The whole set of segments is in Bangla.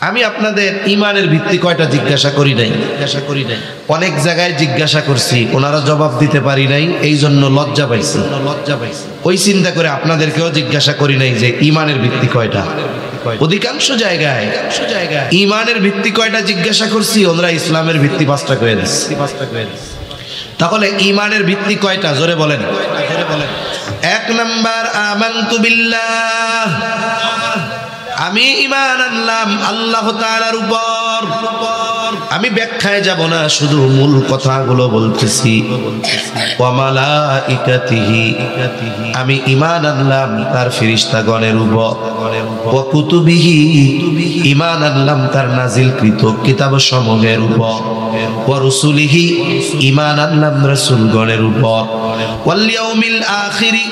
আমি আপনাদের ইমানের ভিত্তি কয়টা জিজ্ঞাসা করি নাই। অনেক জায়গায় জিজ্ঞাসা করছি, ওনারা জবাব দিতে পারি নাই, এই জন্য লজ্জা পাইছি। ওই চিন্তা করে আপনাদেরকেও জিজ্ঞাসা করি নাই যে ইমানের ভিত্তি কয়টা। অধিকাংশ জায়গায় ইমানের ভিত্তি কয়টা জিজ্ঞাসা করছি, ওনারা ইসলামের ভিত্তি 5টা করে দিচ্ছে। তাহলে ইমানের ভিত্তি কয়টা জোরে বলেন। 1 নাম্বার আমানতু বিল্লাহ, আমি ঈমান আনলাম আল্লাহ তাআলার উপর। আমি ব্যাখ্যায় যাব না, শুধু মূল কথাগুলো বলতেছি। ওয়া মালাইকাতিহি, আমি ঈমান আনলাম তার ফেরেশতাগণের উপর। ওয়া কুতুবিহি, ঈমান আনলাম তার নাজিলকৃত কিতাবসমূহের উপর। ওয়া রুসুলিহি, ঈমান আনলাম রাসূলগণের উপর। ওয়াল ইয়াউমিল আখিরি,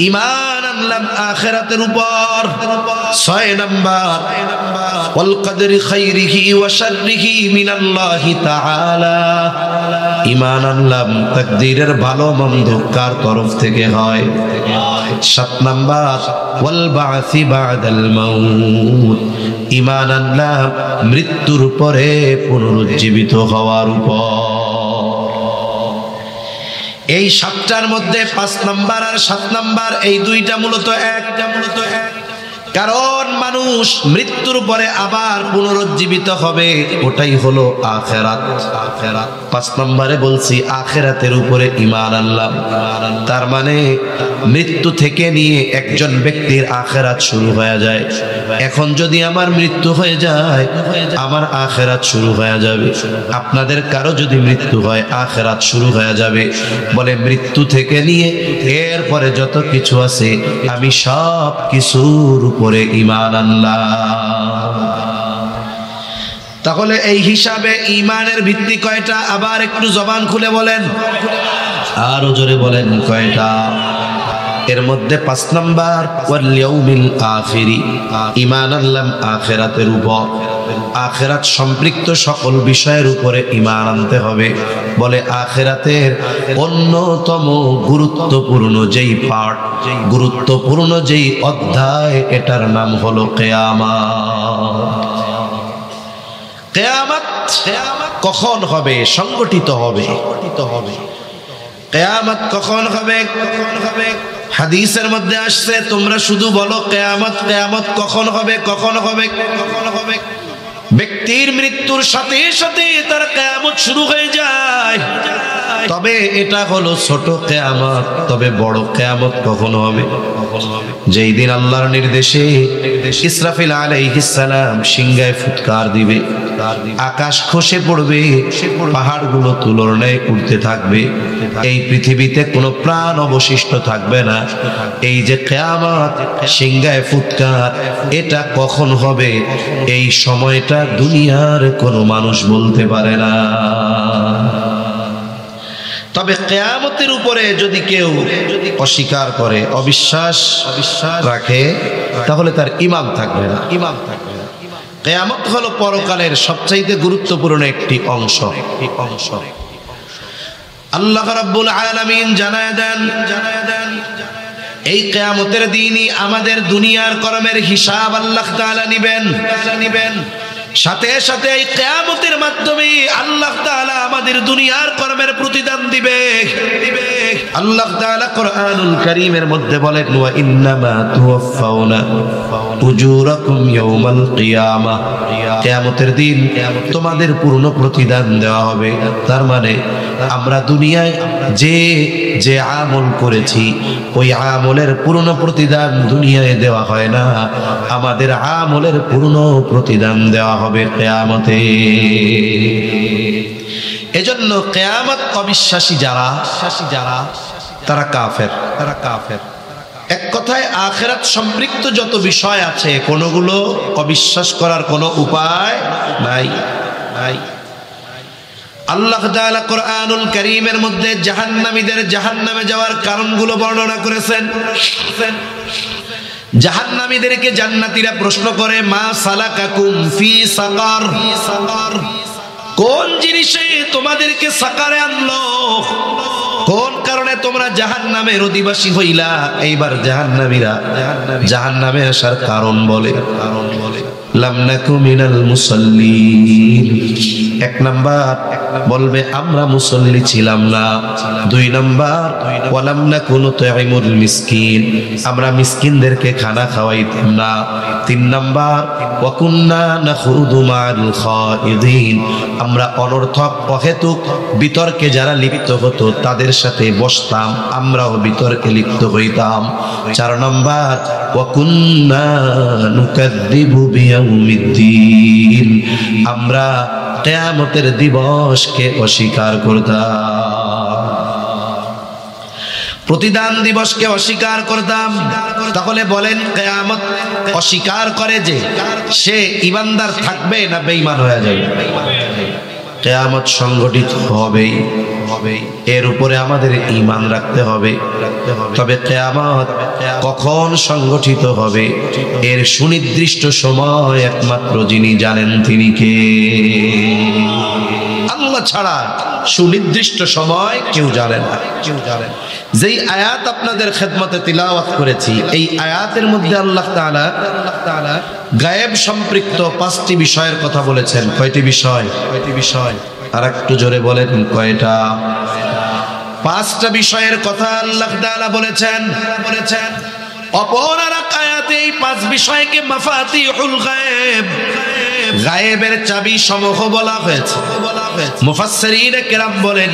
ঈমান আনলাম আখিরাতের উপর। 6 নাম্বার ওয়াল কদরি খাইরিহি ওয়া শাররিহি মিনাল্লাহি তাআলা, ঈমান আনলাম তাকদীরের ভালো মন্দ কার তরফ থেকে হয়। 7 নাম্বার ওয়াল বা'সি বা'দাল মাউত, ঈমান আনলাম মৃত্যুর পরে পুনরুজ্জীবিত হওয়ার উপর। এই 7টার মধ্যে 5 নাম্বার আর 7 নাম্বার এই 2টা মূলত এক। কারণ মানুষ মৃত্যুর পরে আবার পুনরুজ্জীবিত হবে, ওটাই হলো আখিরাত। 5 নম্বরে বলছি আখিরাতের উপরে ঈমান আনলাম, তার মানে মৃত্যু থেকে নিয়ে একজন ব্যক্তির আখিরাত শুরু হয়ে যায়। এখন যদি আমার মৃত্যু হয়ে যায়, আমার আখিরাত শুরু হয়ে যাবে। আপনাদের কারো যদি মৃত্যু হয়, আখিরাত শুরু হয়ে যাবে। বলে মৃত্যু থেকে নিয়ে এরপরে যত কিছু আছে, আমি সব কিছুর উপরে ঈমান আনলাম। তাহলে এই হিসাবে ঈমানের ভিত্তি কয়টা? আবার একটু জবান খুলে বলেন, আরো জোরে বলেন কয়টা? এর মধ্যে 5 নাম্বার ওয়াল ইয়াউমিল আখিরি, ঈমান আনলাম আখিরাতের উপর। আখিরাত সম্পৃক্ত সকল বিষয়ের উপরে ঈমান আনতে হবে। বলে আখিরাতের অন্যতম গুরুত্বপূর্ণ যেই পার্ট, গুরুত্বপূর্ণ যেই অধ্যায়, এটার নাম হলো কিয়ামত। কিয়ামত কখন হবে? সংগঠিত হবে। কিয়ামত কখন হবে? হাদিসের মধ্যে আসছে, তোমরা শুধু বলো কিয়ামত, কিয়ামত কখন হবে, কখন হবে, কখন হবে। ব্যক্তির মৃত্যুর সাথে সাথে তার কিয়ামত শুরু হয়ে যায়। তবে এটা হলো ছোট কিয়ামত। তবে বড় কিয়ামত কখন হবে? যেই দিন আল্লাহর নির্দেশে ইসরাফিল আলাইহিস সালাম সিংহায় ফুৎকার দিবে, আকাশ খসে পড়বে, পাহাড়গুলো তুলোর ন্যায় উঠতে থাকবে, এই পৃথিবীতে কোনো প্রাণ অবশিষ্ট থাকবে না। এই যে কিয়ামত, সিংহায় ফুৎকার, এটা কখন হবে? এই সময়টা দুনিয়ার কোনো মানুষ বলতে পারে না। তবে কিয়ামতের উপরে যদি কেউ অস্বীকার করে, অবিশ্বাস রাখে, তাহলে তার ঈমান থাকবে না। কিয়ামত হলো পরকালের সবচাইতে গুরুত্বপূর্ণ একটি অংশ। আল্লাহ রাব্বুল আলামিন জানায় দেন, এই কিয়ামতের দিনই আমাদের দুনিয়ার কর্মের হিসাব আল্লাহ তাআলা নিবেন। সাথে সাথে এই কিয়ামতের মাধ্যমে আল্লাহ তাআলা আমাদের দুনিয়ার কর্মের প্রতিদান দিবে। আল্লাহ তাআলা কোরআনুল কারীমের মধ্যে বলেন, ওয়া ইন্নামা তুওয়াফাউনা উজুরাকুম ইয়াউমাল কিয়ামাহ, কিয়ামতের দিন তোমাদের পূর্ণ প্রতিদান দেওয়া হবে। তার মানে আমরা দুনিয়ায় যে আমল করেছি, ওই আমলের পূর্ণ প্রতিদান দুনিয়ায় দেওয়া হয় না, আমাদের আমলের পূর্ণ প্রতিদান দেওয়া হবে কিয়ামতে। এজন্য কিয়ামত অবিশ্বাসী যারা তারা কাফের। এক কথায় আখিরাত সম্পৃক্ত যত বিষয় আছে, কোনগুলো অবিশ্বাস করার কোনো উপায় নাই। আল্লাহ তাআলা কোরআনুল কারীমের মধ্যে জাহান্নামীদের জাহান্নামে যাওয়ার কারণগুলো বর্ণনা করেছেন। জাহান্নামীদেরকে জান্নাতীরা প্রশ্ন করে, মা সালাকাকুম ফি সাকার, কোন জিনিসে তোমাদেরকে সাকারে আনলো, কোন কারণে তোমরা জাহান্নামের অধিবাসী হইলা? এইবার জাহান্নামীরা জাহান্নামে আসার কারণ বলে। লাম নাকু মিনাল মুসাল্লিন। এক নাম্বার বলবে আমরা মুসল্লি ছিলাম না। দুই নাম্বার ওয়ালাম নাকু নুতঈমুল মিসকিন, আমরা মিসকিনদেরকে খানা খাওয়াইতাম না। তিন নাম্বার ওয়া কুন্না নাখুদু মা'আল খাইদিন, আমরা অনর্থক অহেতুক বিতর্কে যারা লিপ্ত হতো তাদের সাথে বসতাম, আমরাও বিতর্কে লিপ্ত হইতাম। চার নাম্বার ওয়া কুন্না নুকাযযিবু বিয়াউমিদ্দিন, আমরা কিয়ামতের দিবসকে অস্বীকার করতাম, প্রতিদান দিবসকে অস্বীকার করতাম। তাহলে বলেন কিয়ামত অস্বীকার করে যে সে ঈমানদার থাকবে না বেঈমান হয়ে যাবে? কিয়ামত সংগঠিত হবেই, এর উপরে আমাদের ঈমান রাখতে হবে। তবে কিয়ামত কখন সংগঠিত হবে এর সুনির্দিষ্ট সময় একমাত্র যিনি জানেন তিনি কে? আল্লাহ ছাড়া সুনির্দিষ্ট সময় কেউ জানে না। যেই আয়াত আপনাদের খেদমতে তিলাওয়াত করেছি, এই আয়াতের মধ্যে আল্লাহ তাআলা গায়েব সম্পৃক্ত 5টি বিষয়ের কথা বলেছেন। কয়টি বিষয়? আর একটু জোরে বলেন কয়টা? 5টা বিষয়ের কথা আল্লাহ তাআলা বলেছেন। অপর আর এক আয়াতে এই 5 বিষয়কে মাফাতিহুল গায়েব, গায়েবের চাবি সমূহ বলা হয়েছে। মুফাসসিরিনে কেরাম বলেন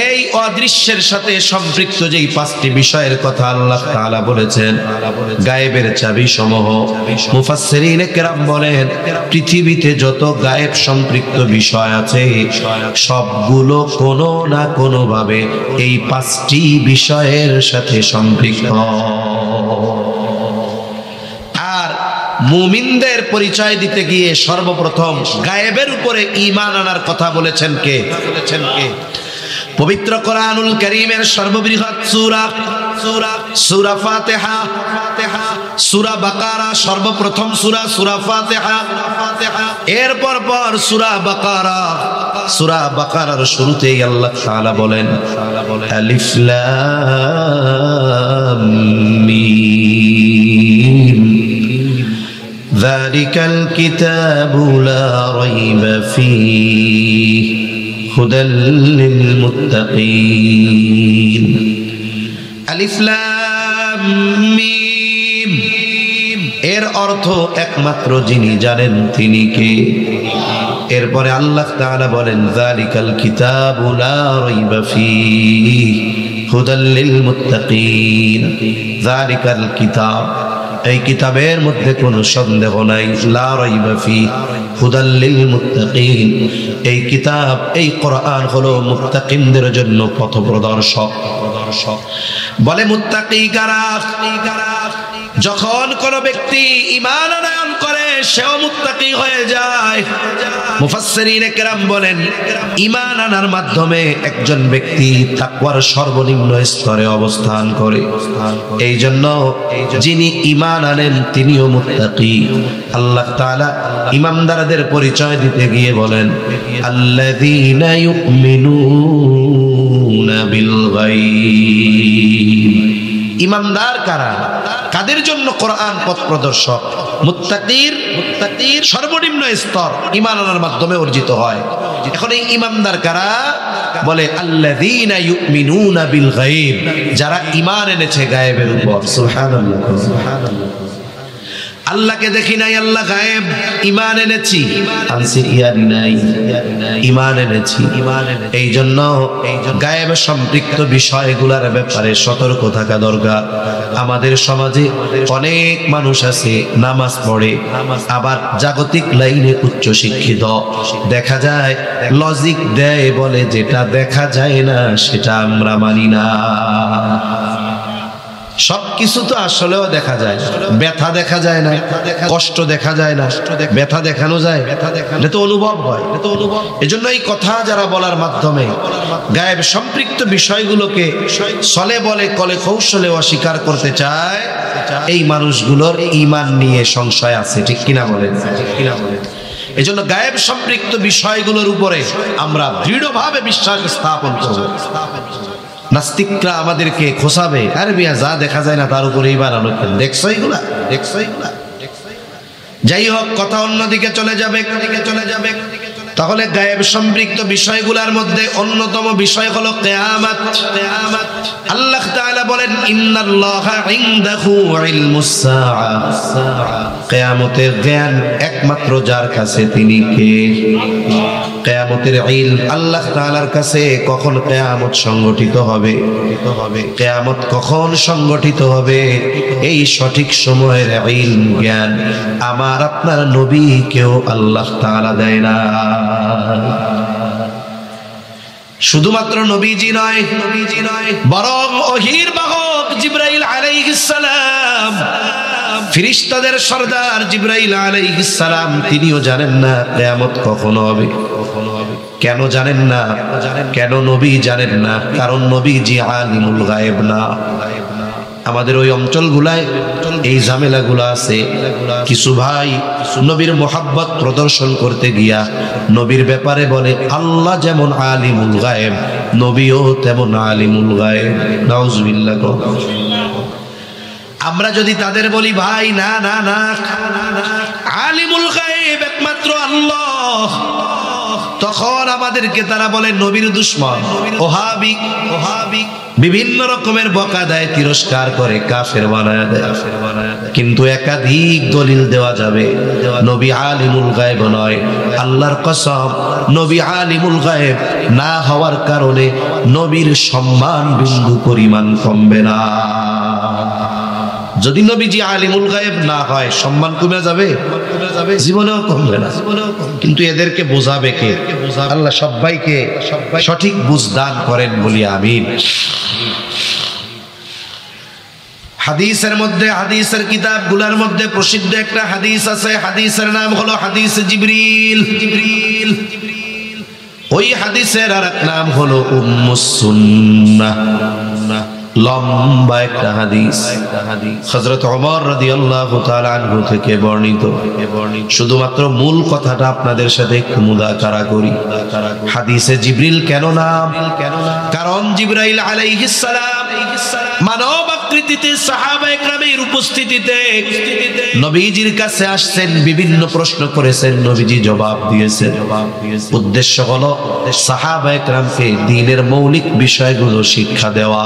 এই অদৃশ্যের সাথে সম্পৃক্ত যেই 5টি বিষয়ের কথা আল্লাহ তাআলা বলেছেন গায়েবের চাবি সমূহ, মুফাসসিরিনে কেরাম বলেন পৃথিবীতে যত গায়েব সম্পৃক্ত বিষয় আছে সবগুলো কোনো না কোনো ভাবে এই 5টি বিষয়ের সাথে সম্পৃক্ত। আর মুমিনদের পরিচয় দিতে গিয়ে সর্বপ্রথম গায়েবের উপরে ঈমান আনার কথা বলেছেন কে? পবিত্র কোরআনুল কারীমের সর্ববৃহৎ সূরা ফাতিহা, সূরা বাকারা সর্বপ্রথম সূরা ফাতিহা, এরপর সূরা বাকারার শুরুতেই আল্লাহ তাআলা বলেন আলিফ লাম মিম যালিকাল কিতাবু লা রাইবা ফীহি হুদাল লিল মুত্তাকিন। আলিফ লাম মিম এর অর্থ একমাত্র যিনি জানেন তিনি কে? এরপরে আল্লাহ তাআলা বলেন যালিকাল কিতাবু লা রাইবা ফীহি হুদাল লিল মুত্তাকিন। যালিকাল কিতাব, এই কিতাবের মধ্যে কোনো সন্দেহ নাই, লা রাইবা ফীহি হুদাল লিল মুত্তাকিন, এই কিতাব এই কোরআন হলো মুত্তাকিনদের জন্য পথপ্রদর্শক। বলে মুত্তাকি কারা? যখন কোন ব্যক্তি ঈমান আনয়ন করে সেও মুত্তাকি হয়ে যায়। মুফাসসিরিনে কেরাম বলেন ঈমান আনার মাধ্যমে একজন ব্যক্তি তাকওয়ার সর্বনিম্ন স্তরে অবস্থান করে। এই জন্য যিনি ঈমান আনেন তিনিও মুত্তাকি। আল্লাহ তাআলা ঈমানদারদের পরিচয় দিতে গিয়ে বলেন আল্লাযীনা ইউমিনুনা বিল গায়ব। ঈমানদার কারা? কাদের জন্য কোরআন পথ প্রদর্শক? মুত্তাকির সর্বনিম্ন স্তর ঈমান আনার মাধ্যমে অর্জিত হয়। এখন এই ঈমানদার কারা? বলে আল্লাযীনা ইউমিনুনা বিল গায়ব, যারা ঈমান এনেছে গায়েবের উপর। সুবহানাল্লাহ, সুবহানাল্লাহ। আল্লাহকে দেখি নাই, আল্লাহ গায়েব। ঈমান এনেছি, আনছি ইয়ারি নাই, ঈমান এনেছি। এই জন্য গায়েবে সম্পৃক্ত বিষয়গুলোর ব্যাপারে সতর্ক থাকা দরকার। আমাদের সমাজে অনেক মানুষ আছে নামাজ পড়ে, আবার জাগতিক লাইনে উচ্চ শিক্ষিত, দেখা যায় লজিক দেয়, বলে যেটা দেখা যায় না সেটা আমরা মানি না। সবকিছু তো আসলেও দেখা যায়, ব্যথা দেখা যায় না, কষ্ট দেখা যায় না, ব্যথা দেখানো যায়, এটা তো অনুভব হয়। এজন্য এই কথা যারা বলার মাধ্যমে গায়েব সম্পৃক্ত বিষয়গুলোকে ছলে বলে কলে কৌশলে অস্বীকার করতে চায়, এই মানুষগুলোর ঈমান নিয়ে সংশয় আছে। ঠিক কিনা বলেন? এজন্য গায়েব সম্পৃক্ত বিষয়গুলোর উপরে আমরা দৃঢ়ভাবে বিশ্বাস স্থাপন করব। নাস্তিকরা আমাদেরকে খোসাবে, আরে মিয়া যা দেখা যায় না তার উপরে ঈমান আনো। দেখছো এগুলা? যাই হোক, কথা অন্যদিকে চলে যাবে। তাহলে গায়েব সম্পৃক্ত বিষয়গুলোর মধ্যে অন্যতম বিষয় হলো কিয়ামত। আল্লাহ তাআলা বলেন ইন্নাল্লাহা ইনদাহু ইলমুস সাআ, কিয়ামতের জ্ঞান একমাত্র যার কাছে তিনি কে? কিয়ামতের ইলম আল্লাহ তাআলার কাছে। কখন কিয়ামত সংগঠিত হবে, কিয়ামত কখন সংগঠিত হবে, এই সঠিক সময়ের ইলম জ্ঞান আমার আপনার নবীকেও আল্লাহ তাআলা দেয় না। শুধুমাত্র নবীজি নয়, বরং ওহীর বাহক জিবরাইল আলাইহিস সালাম, ফেরেশতাদের সরদার জিবরাইল আলাইহিস সালাম, তিনিও জানেন না কিয়ামত কখন হবে। কেন জানেন না? কেন নবী জানেন না? কারণ নবীজি আলিমুল গায়েব না। আমাদের ওই অঞ্চলগুলায় এই ঝামেলাগুলো আছে। কিছু ভাই নবীর মোহাব্বত প্রদর্শন করতে গিয়া নবীর ব্যাপারে বলে আল্লাহ যেমন আলিমুল গায়েব, নবীও তেমন আলিমুল গায়েব। নাউজুবিল্লাহ। আমরা যদি তাদের বলি ভাই না না না, আলিমুল গায়েব একমাত্র আল্লাহ, তখন আমাদেরকে তারা বলে নবীর দুশমন, ওহাবি, বিভিন্ন রকমের বকা দেয়, তিরস্কার করে, কাফের বানায় দেয়। কিন্তু একাধিক দলিল দেওয়া যাবে নবী আলিমুল গায়েব নয়। আল্লাহর কসম, নবী আলিমুল গায়েব না হওয়ার কারণে নবীর সম্মান বিন্দু পরিমাণ কমবে না। যদি নবীজি আলিমুল গায়েব না হয় সম্মান কমে যাবে? জীবনেও কমবে না। কিন্তু এদেরকে বোঝাবে কে? আল্লাহ সবাইকে সঠিক বুঝ দান করেন বলি আমিন। হাদিসের মধ্যে, হাদিসের কিতাবগুলোর মধ্যে প্রসিদ্ধ একটা হাদিস আছে। হাদিসের নাম হলো হাদিস জিবরিল। ওই হাদিসের আরেক নাম হলো উম্মুস সুন্নাহ। লম্বা একটা হাদিস, হযরত ওমর রাদিয়াল্লাহু তাআলা আনহু থেকে বর্ণিত। শুধুমাত্র মূল কথাটা আপনাদের সাথে একটু মুযাকারা করি। হাদিসে জিবরিল কেন নাম? কারণ জিবরাইল আলাইহিস সালাম মানব আকৃতিতে সাহাবায়ে কেরামের উপস্থিতিতে নবীজির কাছে আসছেন, বিভিন্ন প্রশ্ন করেছেন, নবীজি জবাব দিয়েছেন। উদ্দেশ্য হলো সাহাবায়ে কেরামকে দ্বীনের মৌলিক বিষয়গুলো শিক্ষা দেওয়া।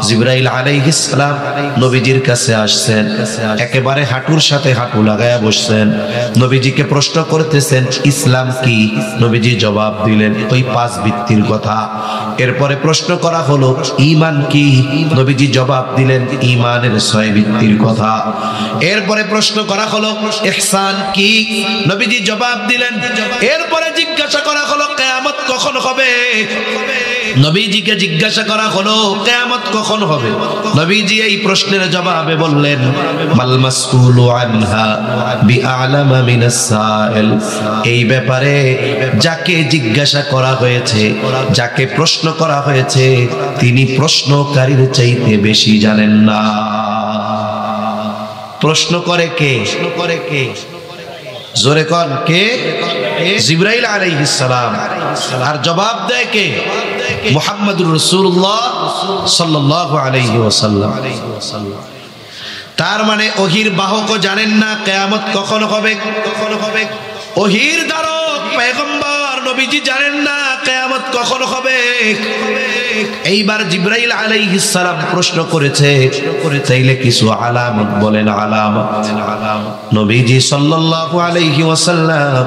জিবরাইল আলাইহিস সালাম নবীজির কাছে আসছেন, একেবারে হাঁটুর সাথে হাঁটু লাগায়া বসছেন, নবীজিকে প্রশ্ন করতেছেন ইসলাম কি? নবীজি জবাব দিলেন ওই 5 ভিত্তির কথা। এরপরে প্রশ্ন করা হলো ঈমান কি? নবীজি জবাব দিলেন ঈমানের 6 ভিত্তির কথা। এরপরে প্রশ্ন করা হলো ইহসান কি? নবীজি জবাব দিলেন। এরপরে জিজ্ঞাসা করা হলো কিয়ামত কখন হবে? নবীজিকে জিজ্ঞাসা করা হলো কিয়ামত কখন হবে? নবীজি এই প্রশ্নের জবাবে বললেন মাল মাসউলু আনহা বিআলামা মিনাস সাইল। এই ব্যাপারে যাকে জিজ্ঞাসা করা হয়েছে, যাকে প্রশ্ন করা হয়েছে, তিনি প্রশ্নকারীর চাইতে বেশি জানেন না। প্রশ্ন করে কে? জোরে কোন কে? জিবরাইল আলাইহিস সালাম। আর জবাব দেয় কে? মুহাম্মদুর রাসূলুল্লাহ সাল্লাল্লাহু আলাইহি ওয়াসাল্লাম। তার মানে ওহীর বাহকও জানেন না কিয়ামত কখন হবে। ওহীর ধারক পয়গম্বর নবীজি জানেন না কিয়ামত কখন হবে। এইবার জিবরাইল আলাইহিস সালাম প্রশ্ন করেছে, চাইলে কিছু আলামত বলেন। আলামত নবীজি সাল্লাল্লাহু আলাইহি ওয়াসাল্লাম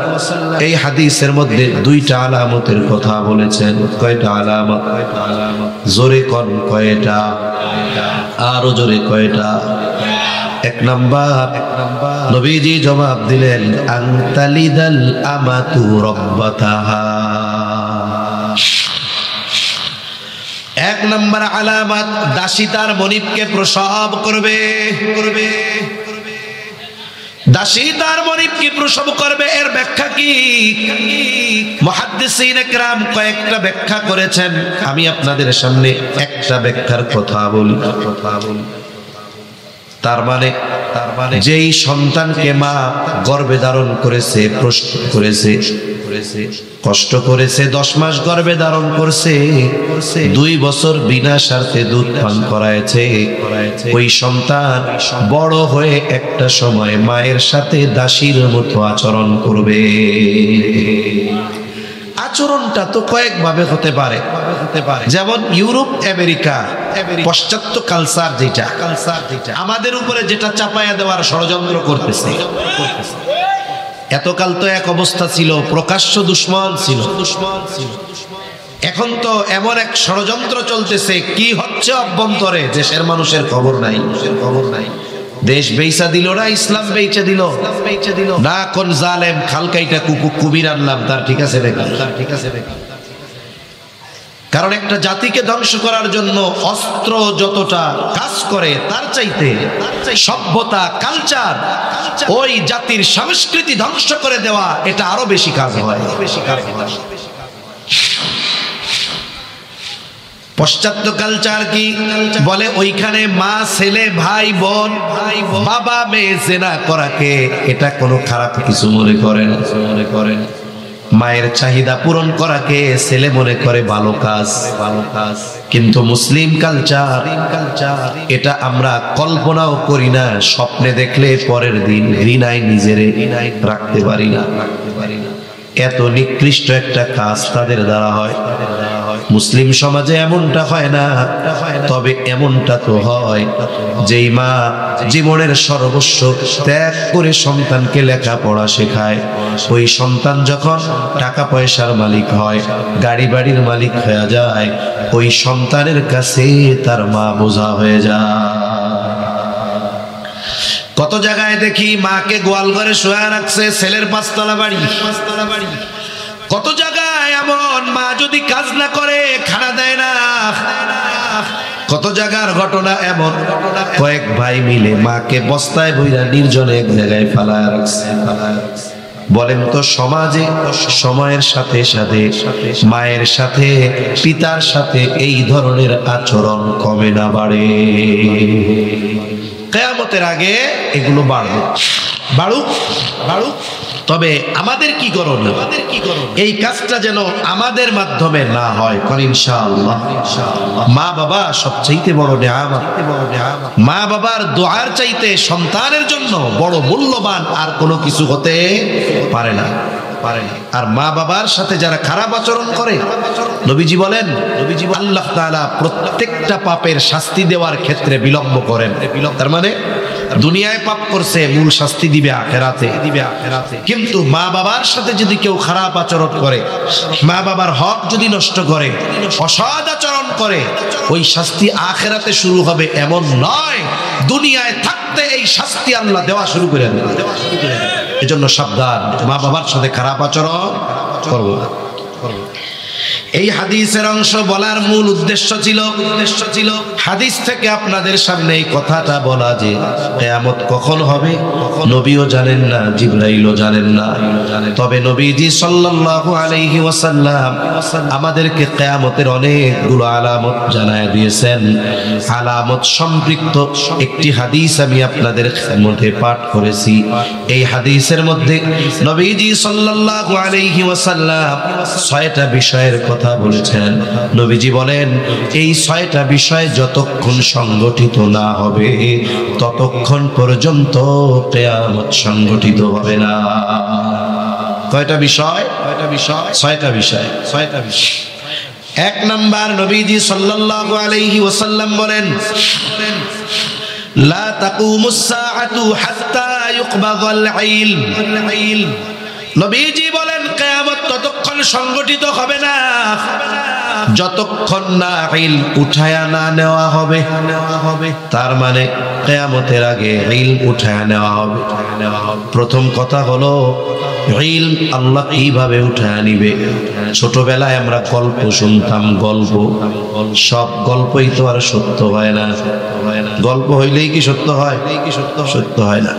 এই হাদিসের মধ্যে 2টা আলামতের কথা বলেছেন। কয়টা আলামত? জোরে কোন কয়টা? আরো জোরে কয়টা? 1 নাম্বার, নবীজি জবাব দিলেন আনতালিদাল আমাতু রাব্বাতাহা। 1 নাম্বার আলামত, দাসী তার মনিবকে প্রসব করবে। দাসী তার মনিবকে প্রসব করবে। এর ব্যাখ্যা কি? মুহাদ্দিসিন একরাম কয়েকটা ব্যাখ্যা করেছেন। আমি আপনাদের সামনে একটা ব্যাখ্যার কথা বলি। তার মানে যেই সন্তানকে মা গর্ভে ধারণ করেছে, প্রসব করেছে, কষ্ট করেছে, 10 মাস গর্ভে ধারণ করছে, 2 বছর বিনা স্বার্থে দুধ পান করায়ছে। ওই সন্তান বড় হয়ে একটা সময় মায়ের সাথে দাসীর মতো আচরণ করবে। আচরণটা তো কয়েক ভাবে হতে পারে, যেমন ইউরোপ আমেরিকা পাশ্চাত্য কালচার যেটা আমাদের উপরে যেটা চাপায়া দেওয়ার ষড়যন্ত্র করতেছে। এতকাল তো এক অবস্থা ছিল, প্রকাশ্য দুশ্মন ছিল। এখন তো এমন এক ষড়যন্ত্র চলতেছে, কি হচ্ছে অভ্যন্তরে দেশের মানুষের খবর নাই। দেশ বেচা দিল না, ইসলাম বেচা দিল না, কোন জালেম খালকাইটা কুবির আনলাম তার ঠিক আছে রে। কারণ একটা জাতিকে ধ্বংস করার জন্য অস্ত্র যতটা কাজ করে, তার চাইতে সভ্যতা, কালচার, ওই জাতির সংস্কৃতি ধ্বংস করে দেওয়া, এটা আরো বেশি কাজ হয়। পাশ্চাত্য কালচার কি বলে? ওইখানে মা ছেলে ভাই বোন, বাবা মেয়ে জেনা করাকে এটা কোনো খারাপ কিছু মনে করেন। মায়ের চাহিদা পূরণ করাকে ছেলে মনে করে ভালো কাজ। কিন্তু মুসলিম কালচার এটা আমরা কল্পনাও করি না, স্বপ্নে দেখলে পরের দিন ঘৃণায় নিজেরে রাখতে পারি না। এত নিকৃষ্ট একটা কাজ তাদের দ্বারা হয়। মুসলিম সমাজে এমনটা হয় না, তবে এমনটা তো হয় যেই মা জীবনের সর্বস্ব ত্যাগ করে সন্তানকে লেখাপড়া শেখায়, ওই সন্তান যখন টাকা পয়সার মালিক হয়, গাড়ি বাড়ির মালিক হয়ে যায়, ওই সন্তানের কাছে তার মা বোঝা হয়ে যায়। কত জায়গায় দেখি মাকে গোয়াল ঘরে শোয়া রাখছে, ছেলের 5 তলা বাড়ি। কত জায়গায় এমন মা যদি কাজ না করে খানা দেয় না। কত জায়গার ঘটনা এমন, কয়েক ভাই মিলে মাকে বস্তায় বইরা নির্জনে এক জায়গায় ফালায় রাখছে। বলেন তো সমাজে সময়ের সাথে সাথে মায়ের সাথে পিতার সাথে এই ধরনের আচরণ কমে না বাড়ে? কিয়ামতের আগে এগুলো বাড়ুক। তবে আমাদের কি করণীয়? এই কাজটা যেন আমাদের মাধ্যমে না হয়। কোন ইনশাআল্লাহ। মা বাবা সবচাইতে বড় নিয়ামত। মা বাবার দোয়ার চাইতে সন্তানের জন্য বড় মূল্যবান আর কোনো কিছু হতে পারে না। আর মা বাবার সাথে যারা খারাপ আচরণ করে, নবীজি বলেন, আল্লাহ তাআলা প্রত্যেকটা পাপের শাস্তি দেওয়ার ক্ষেত্রে বিলম্ব করেন। তার মানে দুনিয়ায় পাপ করছে, মূল শাস্তি দিবে আখিরাতে। কিন্তু মা বাবার সাথে যদি কেউ খারাপ আচরণ করে, মা বাবার হক যদি নষ্ট করে, অসৎ আচরণ করে, ওই শাস্তি আখিরাতে শুরু হবে এমন নয়, দুনিয়ায় থাকতে এই শাস্তি আল্লাহ দেওয়া শুরু করে দেবে। এজন্য সাবধান, মা বাবার সাথে খারাপ আচরণ করব। এই হাদিসের অংশ বলার মূল উদ্দেশ্য ছিল হাদিস থেকে আপনাদের সামনে এই কথাটা বলা যে কিয়ামত কখন হবে নবীও জানেন না, জিবরাইলও জানেন না। তবে নবীজি সাল্লাল্লাহু আলাইহি ওয়াসাল্লাম আমাদেরকে কিয়ামতের অনেকগুলো আলামত জানায় দিয়েছেন। আলামত সম্পৃক্ত একটি হাদিস আমি আপনাদের মধ্যে পাঠ করেছি। এই হাদিসের মধ্যে নবীজি সাল্লাল্লাহু আলাইহি ওয়াসাল্লাম 6টা বিষয়ের কথা বলেছেন। নবীজি বলেন, এই 6টা বিষয় যতক্ষণ সংগঠিত না হবে ততক্ষণ পর্যন্ত কিয়ামত সংগঠিত হবে না। কয়টা বিষয়? 6টা বিষয়। 1 নাম্বার, নবীজি সাল্লাল্লাহু আলাইহি ওয়াসাল্লাম বলেন, লা তাকুমুস সাআতু হাত্তা ইউকবাদাল ইলম। নবীজি বলেন, কিয়ামত ততক্ষণ সংগঠিত হবে না যতক্ষণ না ইলম উঠায়া না নেওয়া হবে। তার মানে কিয়ামতের আগে ইলম উঠায়া নেওয়া হবে। প্রথম কথা হলো ইলম আল্লাহ কিভাবে উঠায়া নিবে। ছোটবেলায় আমরা গল্প শুনতাম, গল্প। সব গল্পই তো আর সত্য হয় না। গল্প হইলেই কি সত্য হয়? সত্য হয় না।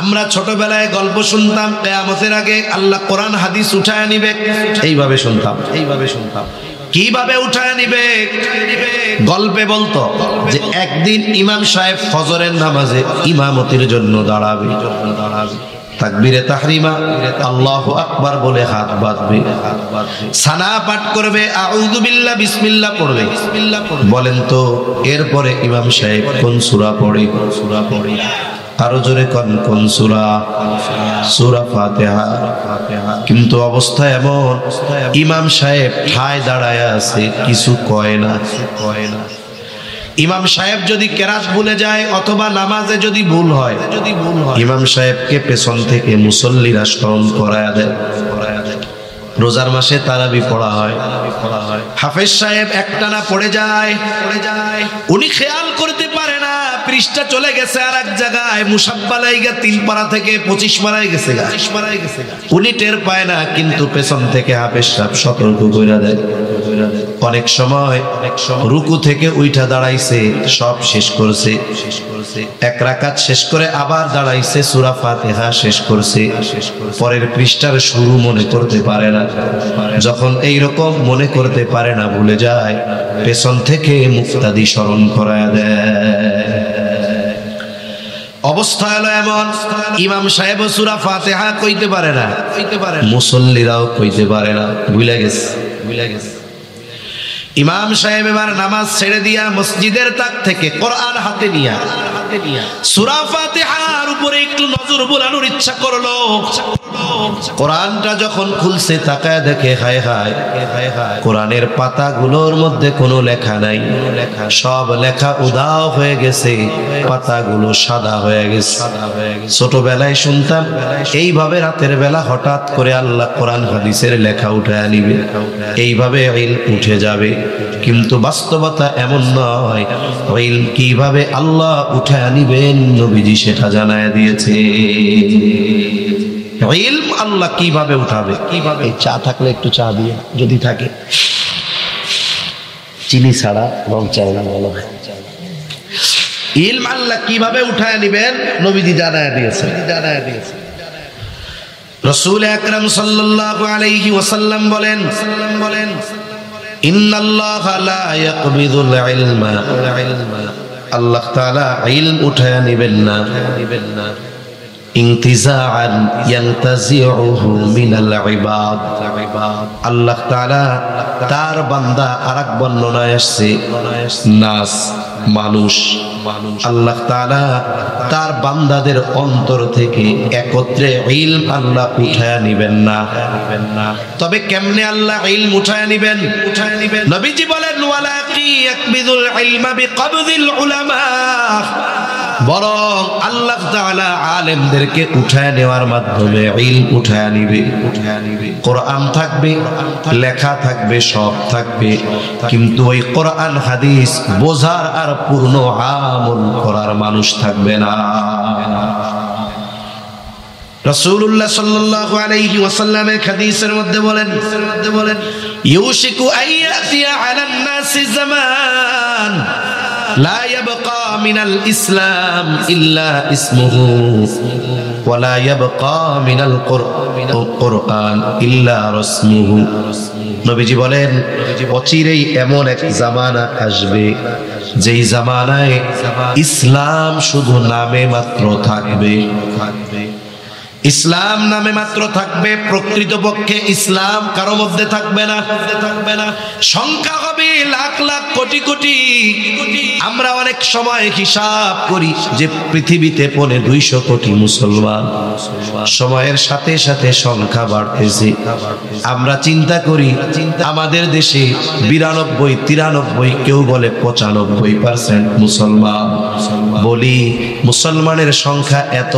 আমরা ছোটবেলায় গল্প শুনতাম, কিয়ামতের আগে আল্লাহ কোরআন হাদিস উঠায় নিবে, এইভাবে শুনতাম। কিভাবে উঠায় নিবে? গল্পে বলতো যে একদিন ইমাম সাহেব ফজরের নামাজে ইমামতির জন্য দাঁড়াবে। তাকবীরে তাহরিমা আল্লাহু আকবার বলে হাত বাঁধবে, সানা পাঠ করবে, আউযু বিল্লাহ বিসমিল্লাহ পড়বে। বলেন তো এরপরে ইমাম সাহেব কোন সূরা পড়ে? আরো জোরে কোন সূরা? সূরা ফাতিহা। কিন্তু অবস্থা এমন, ইমাম সাহেব ঠায় দাঁড়ায় আছে, কিছু কয় না। ইমাম সাহেব যদি কেরাত ভুলে যায় অথবা নামাজে যদি ভুল হয়, ইমাম সাহেবকে পেছন থেকে মুসল্লিরা স্মরণ করায়া দেয়। রোজার মাসে তারাবি পড়া হয়, হাফেজ সাহেব একটানা পড়ে যায়, উনি খেয়াল করতে পারে না পৃষ্ঠা চলে গেছে আর এক জায়গায়, মুসাব্বা লাইগা 3 পারা থেকে 25 পারায় গেছে। উনি টের পায় না, কিন্তু পেছন থেকে হাফেজ সাহেব সতর্ক কইরা দেয়। অনেক সময় রুকু থেকে উইঠা দাঁড়াইছে, সব শেষ করছে, 1 রাকাত শেষ করে আবার দাঁড়াইছে, সূরা ফাতিহা শেষ করছে, পরের পৃষ্ঠার শুরু মনে করতে পারে না। যখন এই রকম মনে করতে পারে না, ভুলে যায়, পেছন থেকে মুক্তাদি স্মরণ করায়া দেয়। অবস্থা হলো এমন, ইমাম সাহেব সূরা ফাতিহা কইতে পারে না, মুসল্লিরাও কইতে পারে না, ভুলে গেছে। ইমাম সাহেব এবার নামাজ ছেড়ে দিয়া মসজিদের তাক থেকে কোরআন হাতে নিয়া সূরা ফাতিহার উপরে একটু নজর বুলানোর ইচ্ছা করলো। কোরআনটা যখন খুলছে তাকায় দেখে, হায় হায়, কোরআনের পাতাগুলোর মধ্যে কোনো লেখা নাই, সব লেখা উধাও হয়ে গেছে, পাতাগুলো সাদা হয়ে গেছে। ছোটবেলায় শুনতাম এইভাবে রাতের বেলা হঠাৎ করে আল্লাহ কোরআন হাদিসের লেখা উঠায় নিবে, এইভাবে ইলম উঠে যাবে। কিন্তু বাস্তবতা এমন নয়। ইলম কিভাবে আল্লাহ উঠায় নিবেন নবীজি সেটা জানায় দিয়েছে। ইলম আল্লাহ কিভাবে উঠাবে, কিভাবে। চা থাকলে একটু চা দিয়ে, যদি থাকে, চিনি ছাড়া রং চাই না, ভালো হয়। ইলম আল্লাহ কিভাবে উঠায় নিবেন নবীজি জানায় দিয়েছে। রাসূল আকরাম সাল্লাল্লাহু আলাইহি ওয়াসাল্লাম বলেন, ইন্নাল্লাহা লা ইয়াকবিদুল ইলমা, আল্লাহ তাআলা ইলম উঠায় নিবেন না ইনতিজাআন ইয়ানতাজিউহু মিনাল ইবাদ। আল্লাহ তাআলা তার বান্দা, আরেক বর্ণনায় আসছে নাস, মানুষ, আল্লাহ তাআলা তার বান্দাদের অন্তর থেকে একত্রে ইলম আল্লাহ উঠায় নিবেন না। তবে কেমনে আল্লাহ ইলম উঠায় নিবেন? নবীজি বলেন, ওয়ালাকি ইয়াকবিদুল ইলমা বিকবদিল উলামা, বরং আল্লাহ তাআলা আলেমদেরকে উঠায় নেওয়ার মাধ্যমে ইলম উঠায় নিবে। কোরআন থাকবে, লেখা থাকবে, সব থাকবে, কিন্তু ওই কোরআন হাদিস বোঝার আর পূর্ণ আমল করার মানুষ থাকবে না। রাসূলুল্লাহ সাল্লাল্লাহু আলাইহি ওয়াসাল্লামের হাদিসের মধ্যে বলেন, ইউশিকু আইয়াতিয়া আলান নাসি জামান লা ইয়াবকা মিনাল ইসলাম ইল্লা ইসমুহু ওয়া লা ইয়াবকা মিনাল কুরআন ইল্লা রাসমুহু। নবীজি বলেন, অচিরেই এমন এক জামানা আসবে যেই জামানায় ইসলাম শুধু নামে মাত্র থাকবে। ইসলাম নামে মাত্র থাকবে, প্রকৃতপক্ষে ইসলাম কারো মধ্যে থাকবে না। সংখ্যা হবে লাখ লাখ, কোটি কোটি। আমরা অনেক সময় হিসাব করি যে পৃথিবীতে 250 কোটি মুসলমান, সময়ের সাথে সাথে সংখ্যা বাড়তেছে। আমরা চিন্তা করি আমাদের দেশে 92, 93, কেউ বলে 95% মুসলমান। বলি মুসলমানের সংখ্যা এত,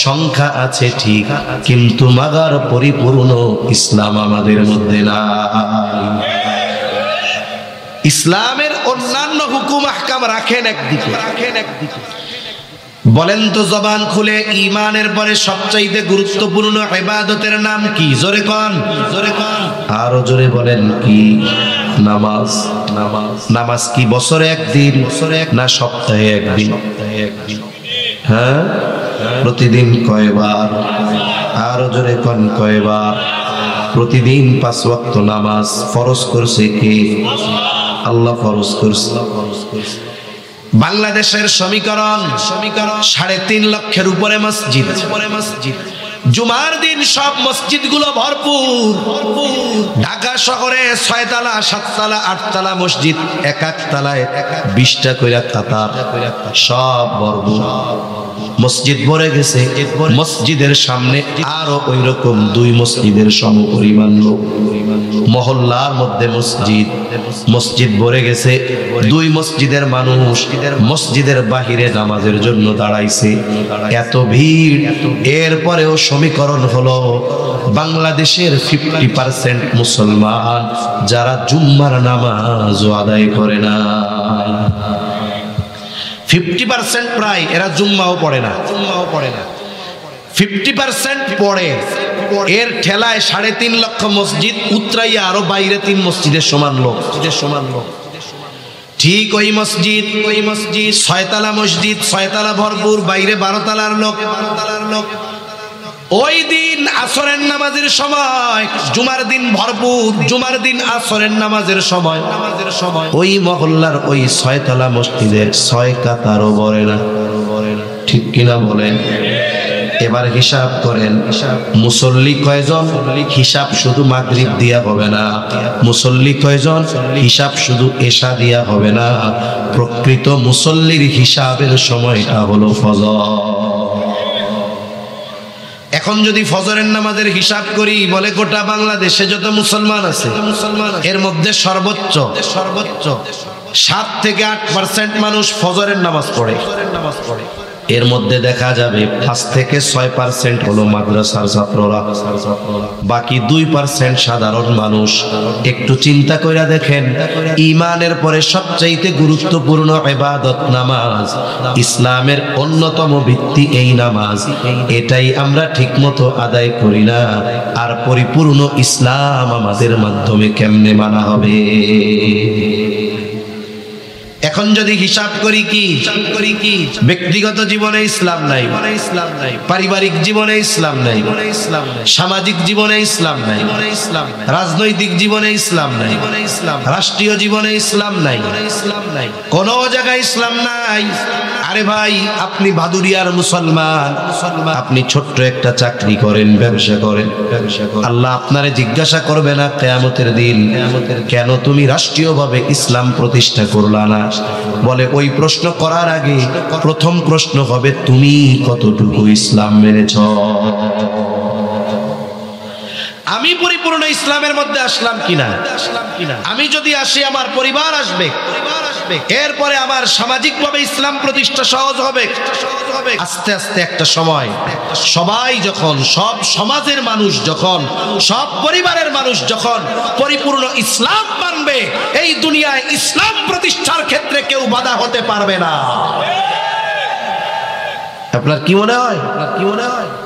সংখ্যা আছে ঠিক, কিন্তু মাগার পরিপূর্ণ ইসলাম আমাদের মধ্যে নাই। ইসলামের অন্যান্য হুকুম আহকাম রাখেন একদিকে, বলেন তো জবান খুলে, ঈমানের পরে সবচাইতে গুরুত্বপূর্ণ ইবাদতের নাম কি? জোরে কোন, আরো জোরে বলেন কি? নামাজ। নামাজ কি বছরে একদিন না সপ্তাহে একদিন? হ্যাঁ, প্রতিদিন কয়বার? আরো জোরে কোন কয়বার? প্রতিদিন 5 ওয়াক্ত নামাজ ফরজ করছে কে? আল্লাহ ফরজ করছে। বাংলাদেশের সমীকরণ 3.5 লক্ষের উপরে মসজিদ। জুমার দিন সব মসজিদগুলো ভরপুর। ঢাকা শহরে 6 তলা 7 তলা 8 তলা মসজিদ, এক এক তলায় 20টা কইরা কাতার, সব ভরপুর। মসজিদ ভরে গেছে। মসজিদের সামনে আরো ওই রকম 2 মসজিদের সমপরিমাণ লোক। মহল্লার মধ্যে মসজিদ, মসজিদ ভরে গেছে। 2 মসজিদের মানুষ মসজিদের বাহিরে নামাজের জন্য দাঁড়াইছে। এত ভিড়, এরপরেও সমীকরণ হলো বাংলাদেশের 50% মুসলমান যারা জুম্মার নামাজ আদায় করে না। 50% প্রায় এরা জুম্মাও পড়ে না। 50% পড়ে। এর ঠেলায় 3.5 লক্ষ মসজিদ উতরাইয়া আরো বাইরে 3 মসজিদের সমান লোক। ঠিক ওই মসজিদ 6 তলা মসজিদ, 6 তলা ভরপুর, বাইরে 12 তলার লোক। ওই দিন আসরের নামাজের সময়, জুমার দিন ভরপুর, জুমার দিন আসরের নামাজের সময় ওই মহল্লার ওই 6 তলা মসজিদের 6 কাতারও ভরে না। ঠিক কিনা বলেন? এবার হিসাব করেন, মুসল্লি কয়জন? হিসাব শুধু মাগরিব দিয়া হবে না। মুসল্লি কয়জন? হিসাব শুধু এশা দিয়া হবে না। প্রকৃত মুসল্লির হিসাবের সময়টা হলো ফজর। এখন যদি ফজরের নামাজের হিসাব করি, বলে গোটা বাংলাদেশে যত মুসলমান আছে এর মধ্যে সর্বোচ্চ 7 থেকে 8% মানুষ ফজরের নামাজ পড়ে। এর মধ্যে দেখা যাবে 5 থেকে 6% হলো মাদ্রাসার ছাত্ররা, বাকি 2% সাধারণ মানুষ। একটু চিন্তা কইরা দেখেন, ঈমানের পরে সবচাইতে গুরুত্বপূর্ণ ইবাদত নামাজ, ইসলামের অন্যতম ভিত্তি এই নামাজ, এটাই আমরা ঠিকমতো আদায় করি না। আর পরিপূর্ণ ইসলাম আমাদের মাধ্যমে কেমনে মানা হবে? এখন যদি হিসাব করি কি ব্যক্তিগত জীবনে ইসলাম নাই, পারিবারিক জীবনে ইসলাম নাই, সামাজিক জীবনে ইসলাম নাই, রাজনৈতিক জীবনে ইসলাম নাই, রাষ্ট্রীয় জীবনে ইসলাম নাই, কোন জায়গায় ইসলাম নাই। আরে ভাই, আপনি ভাদুরিয়ার মুসলমান, আপনি ছোট্ট একটা চাকরি করেন, ব্যবসা করেন, আল্লাহ আপনারে জিজ্ঞাসা করবে না কিয়ামতের দিন, কেন তুমি রাষ্ট্রীয়ভাবে ইসলাম প্রতিষ্ঠা করলা না? বলে ওই প্রশ্ন করার আগে প্রথম প্রশ্ন হবে তুমি কতটুকু ইসলাম মেনেছ। আমি পরিপূর্ণ ইসলামের মধ্যে আসলাম কিনা? আমি যদি আসি, আমার পরিবার আসবে, এরপরে আমার সামাজিকভাবে ইসলাম প্রতিষ্ঠা সহজ হবে। আস্তে আস্তে একটা সময় সবাই যখন, সব সমাজের মানুষ যখন, সব পরিবারের মানুষ যখন পরিপূর্ণ ইসলাম মানবে, এই দুনিয়ায় ইসলাম প্রতিষ্ঠার ক্ষেত্রে কেউ বাধা হতে পারবে না। আপনার কি মনে হয়?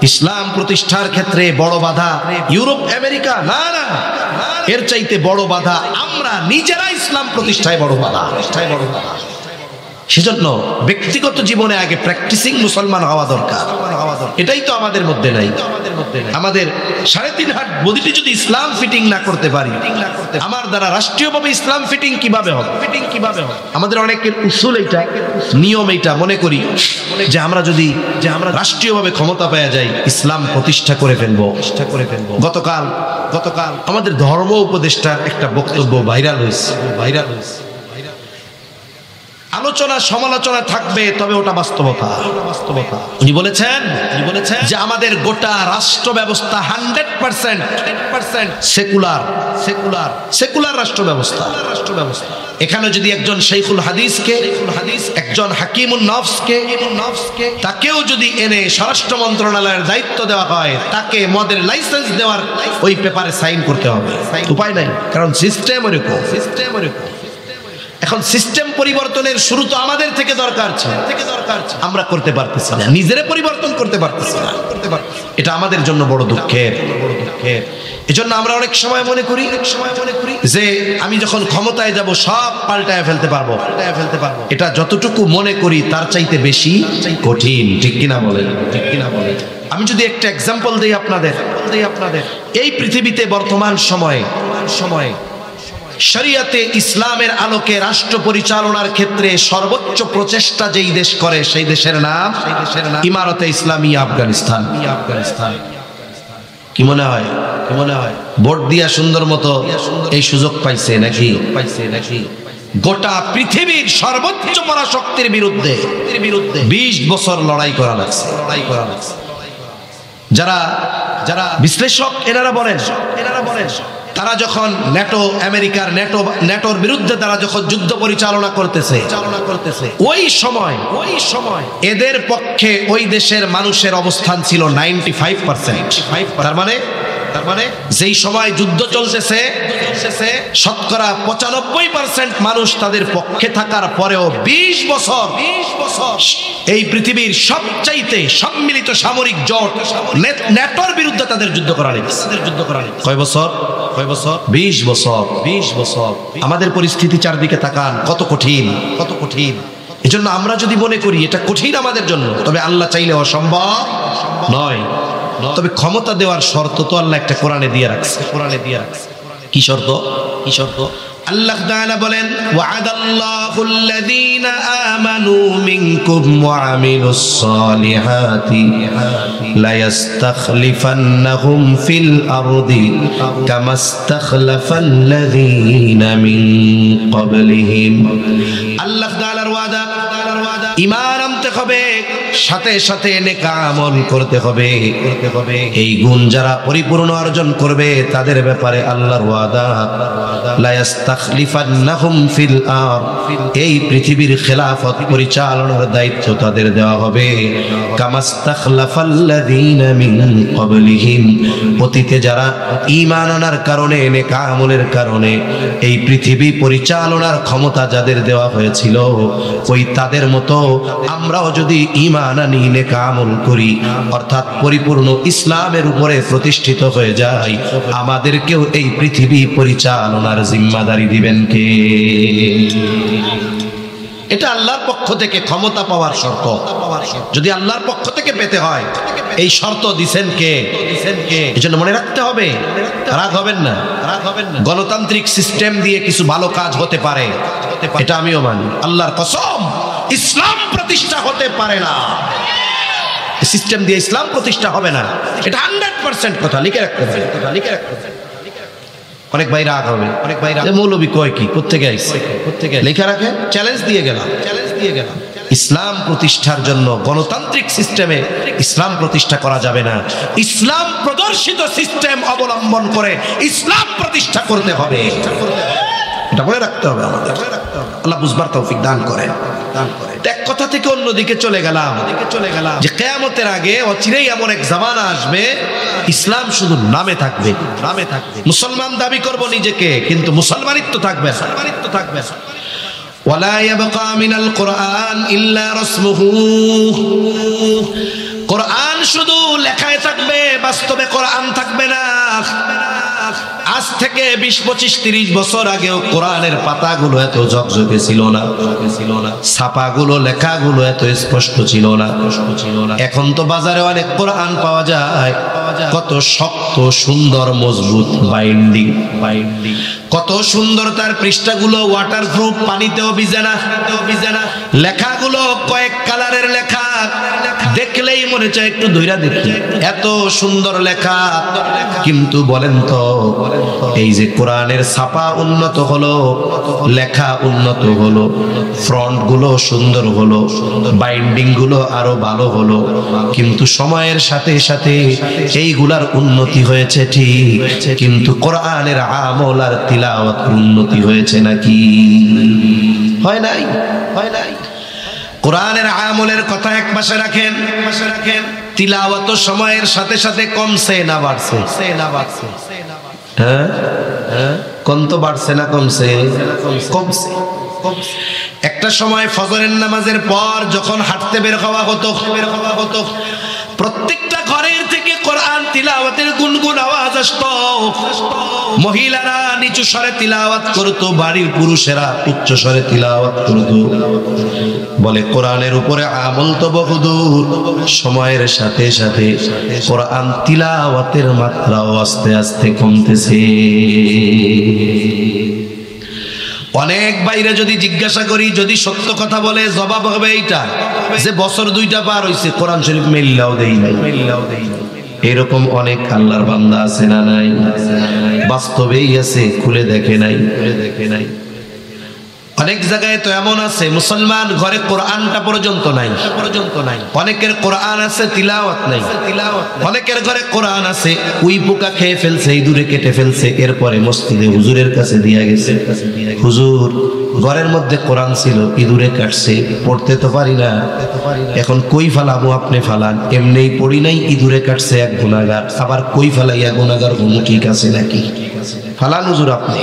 ইসলাম প্রতিষ্ঠার ক্ষেত্রে বড় বাধা ইউরোপ আমেরিকা? না, এর চাইতে বড় বাধা আমরা নিজেরা ইসলাম প্রতিষ্ঠায় বড় বাধা। সেজন্য ব্যক্তিগত জীবনে আগে প্র্যাকটিসিং মুসলমান হওয়া দরকার। এটাই তো আমাদের মধ্যে নাই। আমাদের 3.5 হাত বডিতে যদি ইসলাম ফিটিং না করতে পারি, আমার দ্বারা রাষ্ট্রীয়ভাবে ইসলাম ফিটিং কিভাবে হবে? আমাদের অনেকের উসুল এইটা, নিয়ম এইটা, মনে করি যে আমরা যদি রাষ্ট্রীয়ভাবে ক্ষমতা পেয়ে যাই, ইসলাম প্রতিষ্ঠা করে ফেলবো। গতকাল আমাদের ধর্ম উপদেষ্টার একটা বক্তব্য ভাইরাল হয়েছে। আলোচনা সমালোচনা থাকবে, তবে ওটা বাস্তবতা। উনি বলেছেন যে আমাদের গোটা রাষ্ট্র ব্যবস্থা 100% সেকুলার রাষ্ট্র ব্যবস্থা। এখানে যদি একজন শাইখুল হাদিসকে, একজন হাকিমুন নফসকে, তাকেও যদি এনে স্বরাষ্ট্র মন্ত্রণালয়ের দায়িত্ব দেওয়া হয়, তাকে মদের লাইসেন্স দেওয়ার ওই পেপারে সাইন করতে হবে। উপায় নাই, কারণ সিস্টেম ওরকম। এখন সিস্টেম পরিবর্তনের শুরু তো আমাদের থেকে দরকার ছিল, আমরা করতে পারতেছি না, নিজেরা পরিবর্তন করতে পারতেছি না। এটা আমাদের জন্য বড় দুঃখের। এজন্য আমরা অনেক সময় মনে করি যে আমি যখন ক্ষমতায় যাব সব পাল্টায় ফেলতে পারবো। এটা যতটুকু মনে করি তার চাইতে বেশি কঠিন। ঠিক কিনা বলেন? আমি যদি একটা এক্সাম্পল দিই আপনাদের, এই পৃথিবীতে বর্তমান সময়ে শরিয়াতে ইসলামের আলোকে রাষ্ট্র পরিচালনার ক্ষেত্রে সর্বোচ্চ প্রচেষ্টা যেই দেশ করে, সেই দেশের নাম ইমারতে ইসলামী আফগানিস্তান। কি মনে হয়? কি মনে হয় ভোট দিয়া সুন্দর মতো এই সুযোগ পাইছে নাকি? গোটা পৃথিবীর সর্বোচ্চ পরাশক্তির বিরুদ্ধে 20 বছর লড়াই করা লাগছে। যারা বিশ্লেষক এনারা বলেন তারা যখন নেটোর বিরুদ্ধে তারা যখন যুদ্ধ পরিচালনা করতেছে ওই সময় এদের পক্ষে ওই দেশের মানুষের অবস্থান ছিল 95%। তার মানে যেই সময় যুদ্ধ চলতেছে শতকরা 95% মানুষ তাদের পক্ষে থাকার পরেও 20 বছর এই পৃথিবীর সবচাইতে সম্মিলিত সামরিক জোট নেটোর বিরুদ্ধে তাদের যুদ্ধ করা লেগেছে। কয় বছর? 20 বছর। আমাদের পরিস্থিতি চারদিকে তাকান, কত কঠিন। এজন্য আমরা যদি মনে করি এটা কঠিন আমাদের জন্য, তবে আল্লাহ চাইলে অসম্ভব নয়। তবে ক্ষমতা দেওয়ার শর্ত তো আল্লাহ একটা কোরআনে দিয়ে রাখছে। কি শর্ত? আল্লাহ তাআলা বলেন ওয়া'আদাল্লাহুল্লাযীনা আমানু মিনকুম ওয়া আমিলুস সালিহাতি লা ইস্তাখলিফান্নাহুম ফিল আরদি কামাস্তাখলাফাল্লাযীনা মিন ক্বাবলিহিম। আল্লাহ তাআলার ওয়াদা, ঈমান আনতে হবে, সাথে সাথে নেক আমল করতে হবে। এই গুণ যারা পরিপূর্ণ অর্জন করবে তাদের ব্যাপারে আল্লাহর ওয়াদা লা ইস্তাখলিফান্নাহুম ফিল আরদ, এই পৃথিবীর খেলাফত পরিচালনার দায়িত্ব তাদের দেওয়া হবে কামাস্তাখলাফাল্লাযীনা মিন ক্বাবলিহিম, অতীতে যারা ঈমান আনার কারণে নেক আমলের কারণে এই পৃথিবী পরিচালনার ক্ষমতা যাদের দেওয়া হয়েছিল ওই তাদের মতো আমরাও যদি ঈমান আনি নেক আমল করি অর্থাৎ পরিপূর্ণ ইসলামের উপরে প্রতিষ্ঠিত হয়ে যাই, আমাদেরকেও এই পৃথিবী পরিচালনার জিম্মাদারি দিবেন কে? এটা আল্লাহর পক্ষ থেকে ক্ষমতা পাওয়ার শর্ত। যদি আল্লাহর পক্ষ থেকে পেতে হয় এই শর্ত দিবেন কে? এজন্য মনে রাখতে হবে, রাগ হবেন না। গণতান্ত্রিক সিস্টেম দিয়ে কিছু ভালো কাজ হতে পারে, এটা আমিও মানি। আল্লাহর কসম, ইসলাম প্রতিষ্ঠা হতে পারে না, সিস্টেম দিয়ে ইসলাম প্রতিষ্ঠা হবে না, এটা 100% কথা। লিখে রাখতে হবে। অনেক ভাই রাগ হবে, মৌলবী কয় কি, কোত্থেকে আইছে, লেখা রাখে, চ্যালেঞ্জ দিয়ে গেলাম। ইসলাম প্রতিষ্ঠার জন্য গণতান্ত্রিক সিস্টেমে ইসলাম প্রতিষ্ঠা করা যাবে না, ইসলাম প্রদর্শিত সিস্টেম অবলম্বন করে ইসলাম প্রতিষ্ঠা করতে হবে। এটা মনে রাখতে হবে আমাদের। আল্লাহ বুঝবার তৌফিক দান করেন। এক কথা থেকে অন্যদিকে চলে গেলাম যে কিয়ামতের আগে অচিরেই এমন এক জামানা আসবে ইসলাম শুধু নামে থাকবে। মুসলমান দাবি করব নিজেকে, কিন্তু মুসলমানিত্ব থাকবে না। ওয়ালা ইয়াবকা মিনাল কুরআন ইল্লা রাসমুহু, কোরআন শুধু লেখায় থাকবে, বাস্তবে কোরআন থাকবে না। আজ থেকে 20, 25, 30 বছর আগেও কোরআনের পাতাগুলো এত ঝকঝকে ছিল না, ছাপাগুলো লেখাগুলো এত স্পষ্ট ছিল না। এখন তো বাজারে অনেক কোরআন পাওয়া যায়, কত শক্ত সুন্দর মজবুত বাইন্ডিং, কত সুন্দর তার পৃষ্ঠাগুলো ওয়াটারপ্রুফ, পানিতেও ভিজে না। লেখাগুলো কয়েক কালারের লেখা, দেখলেই মনে চায় একটু ধইরা দেখি, এত সুন্দর লেখা। কিন্তু বলেন তো এই যে কোরআনের ছাপা উন্নত হলো, লেখা উন্নত হলো, ফ্রন্ট গুলো সুন্দর হলো, বাইন্ডিং গুলো আরো ভালো হলো, কিন্তু সময়ের সাথে সাথে এইগুলার উন্নতি হয়েছে ঠিক, কিন্তু কোরআনের আমল আর তিলাওয়াত উন্নতি হয়েছে নাকি? হয় নাই। কোরআনের আমলের কথা এক পাশে রাখেন, তিলাওয়াত সময়ের সাথে সাথে কমছে না বাড়ছে? হ্যাঁ, কম তো বাড়ছে না কমছে? একটা সময় ফজরের নামাজের পর যখন হাঁটতে বের হওয়া হতো, প্রত্যেকটা ঘরের থেকে কোরআন তিলাওয়াতের গুনগুন আওয়াজ আসতো। মহিলারা নিচু স্বরে তিলাওয়াত করতো, বাড়ির পুরুষেরা উচ্চ স্বরে তিলাওয়াত করতো। বলে কোরআনের উপরে আমল তো বহুদূর, সময়ের সাথে সাথে কোরআন তিলাওয়াতের মাত্রাও আস্তে আস্তে কমতেছে। অনেক বাইরে যদি জিজ্ঞাসা করি, যদি সত্য কথা বলে জবাব হবে এইটা যে বছর 2টা পার হইছে কোরআন শরীফ মেল্লাও দেই নাই। এরকম অনেক আল্লাহর বান্দা আছে না নাই? বাস্তবেই আছে, খুলে দেখে নাই। অনেক জায়গায় তো এমন আছে মুসলমান ঘরে কোরআনটা পর্যন্ত নাই। অনেকের কোরআন আছে তিলাওয়াত নাই। অনেকের ঘরে কোরআন আছে উই পোকা খেয়ে ফেলছে, ইঁদুরে কেটে ফেলছে, এরপরে মসজিদে হুজুরের কাছে দিয়া গেছে, হুজুর ঘরের মধ্যে কোরআন ছিল, ইঁদুরে কাটছে, পড়তে তো পারি না, এখন কই ফালাবো? আপনি ফালান। এমনিই পড়ি নাই, ইঁদুরে কাটছে এক গুনাহগার, আবার কই ফালাইয়া গুনাহগার হবো, ঠিক আছে নাকি? ফালান হুজুর আপনি,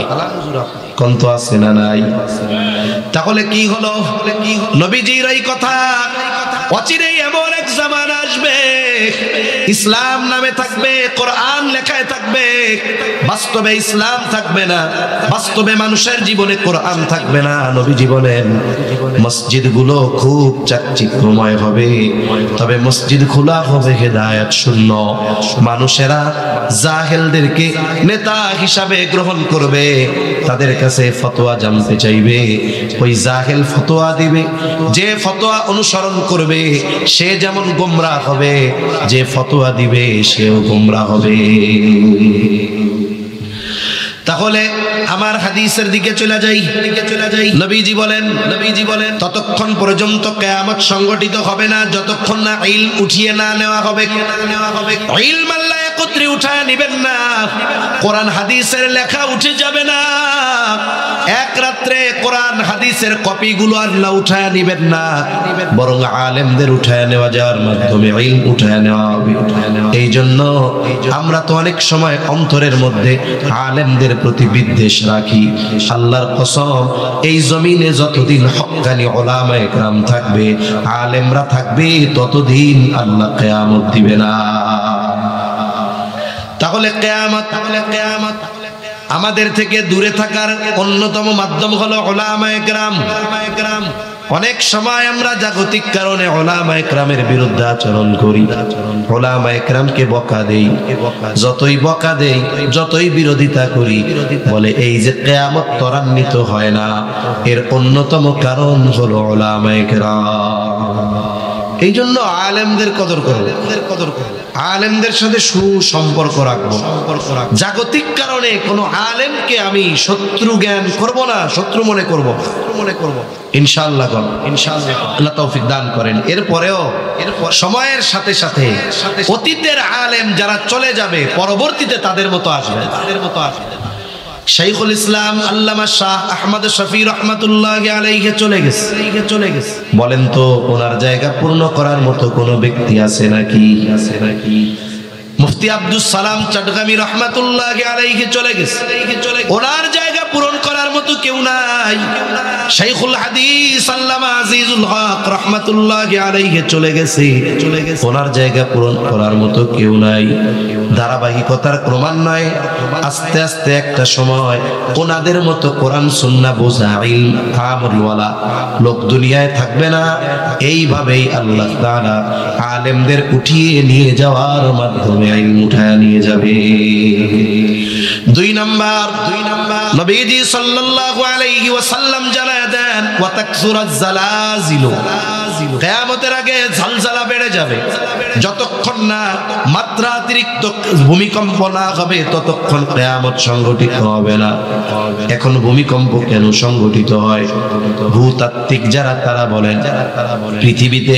কন্ত আছে না নাই? তাহলে কি হলো? নবীজির এই কথা, অচিরেই এমন এক জামানা আসবে ইসলাম নামে থাকবে, কোরআন লেখায় থাকবে, বাস্তবে ইসলাম থাকবে না, বাস্তবে মানুষের জীবনে কোরআন থাকবে না। নবীজি বলেন মসজিদগুলো খুব চাকচিক্যময় হবে, তবে মসজিদ খোলা হবে হেদায়েত শূন্য। মানুষেরা জাহেলদেরকে নেতা হিসাবে গ্রহণ করবে, তাদের কাছে ফতোয়া জানতে চাইবে, ওই জাহেল ফতোয়া দিবে, যে ফতোয়া অনুসরণ করবে সে যেমন গোমরাহ হবে, যে ফতোয়া দিবে সেও গোমরাহ হবে। তাহলে আমার হাদিসের দিকে চলে যাই। নবীজি বলেন ততক্ষণ পর্যন্ত কিয়ামত সংগঠিত হবে না যতক্ষণ না ইলম উঠিয়ে না নেওয়া হবে। ইলম আল্লাহ একত্রে উঠায় নেবেন না, কোরআন হাদিসের লেখা উঠে যাবে না, এক রাত্রে কোরআন হাদিসের কপিগুলো আল্লাহ উঠায় নেবেন না, বরং আলেমদের উঠায় নেওয়া যাওয়ার মাধ্যমে ইলম উঠায় নেওয়া হবে। এই জন্য আমরা তো অনেক সময় অন্তরের মধ্যে আলেমদের প্রতি বিদ্বেষ রাখি। আল্লাহর কসম, এই জমিনে যতদিন হক্কানি উলামায়ে কেরাম থাকবে, আলেমরা থাকবে, ততদিন আল্লাহ কিয়ামত দিবে না। তাহলে কিয়ামত আমাদের থেকে দূরে থাকার অন্যতম মাধ্যম হলো উলামায়ে কেরাম। অনেক সময় আমরা জাগতিক কারণে উলামায়ে কেরামের বিরুদ্ধে আচরণ করি, উলামায়ে কেরামকে বকা দেই, যতই বকা দেই, যতই বিরোধিতা করি, বলে এই যে কিয়ামত ত্বরান্বিত হয় না, এর অন্যতম কারণ হলো উলামায়ে কেরাম। এই জন্য আলেমদের কদর করব, আলেমদের সাথে সুসম্পর্ক রাখবো। জাগতিক কারণে কোনো আলেমকে আমি শত্রু জ্ঞান করব না, শত্রু মনে করব ইনশাআল্লাহ। আল্লাহ তৌফিক দান করেন। এরপরেও সময়ের সাথে সাথে অতীতের আলেম যারা চলে যাবে, পরবর্তীতে তাদের মতো আসবে। শাইখুল ইসলাম আল্লামা শাহ আহমদ শফি রহমাতুল্লাহি আলাইহি চলে গেছে। বলেন তো ওনার জায়গা পূর্ণ করার মতো কোনো ব্যক্তি আছে নাকি? মুফতি আব্দুস সালাম চটগামি রহমাতুল্লাহি আলাইহি চলে গেছে, ওনার জায়গা পূরণ করার মতো কেউ নাই। শাইখুল হাদিস আল্লামা আজিজুল হক রহমাতুল্লাহি আলাইহি চলে গেছে, ওনার জায়গা পূরণ করার মতো কেউ নাই। ধারাবাহিকতার ক্রমান্বয়ে আস্তে আস্তে একটা সময় ওনাদের মতো কোরআন সুন্নাহ বোঝা ইলম আমলওয়ালা লোক দুনিয়ায় থাকবে না। এইভাবেই আল্লাহ তাআলা আলেমদের উঠিয়ে নিয়ে যাওয়ার মাধ্যমে ইলম উঠায় নিয়ে যাবে। দুই নাম্বার নবীজি সাল্লাল্লাহু আলাইহি ওয়াসাল্লাম জানায় দেন ওয়া তাকসুরাজ জালাজিল, কিয়ামতের আগে ঝলঝলা বেড়ে যাবে। যতক্ষণ না মাত্রাতিরিক্ত ভূমিকম্প না হবে ততক্ষণ কিয়ামত সংঘটিত হবে না। এখন ভূমিকম্প কেন সংঘটিত হয়? ভূতাত্ত্বিক যারা তারা বলেন পৃথিবীতে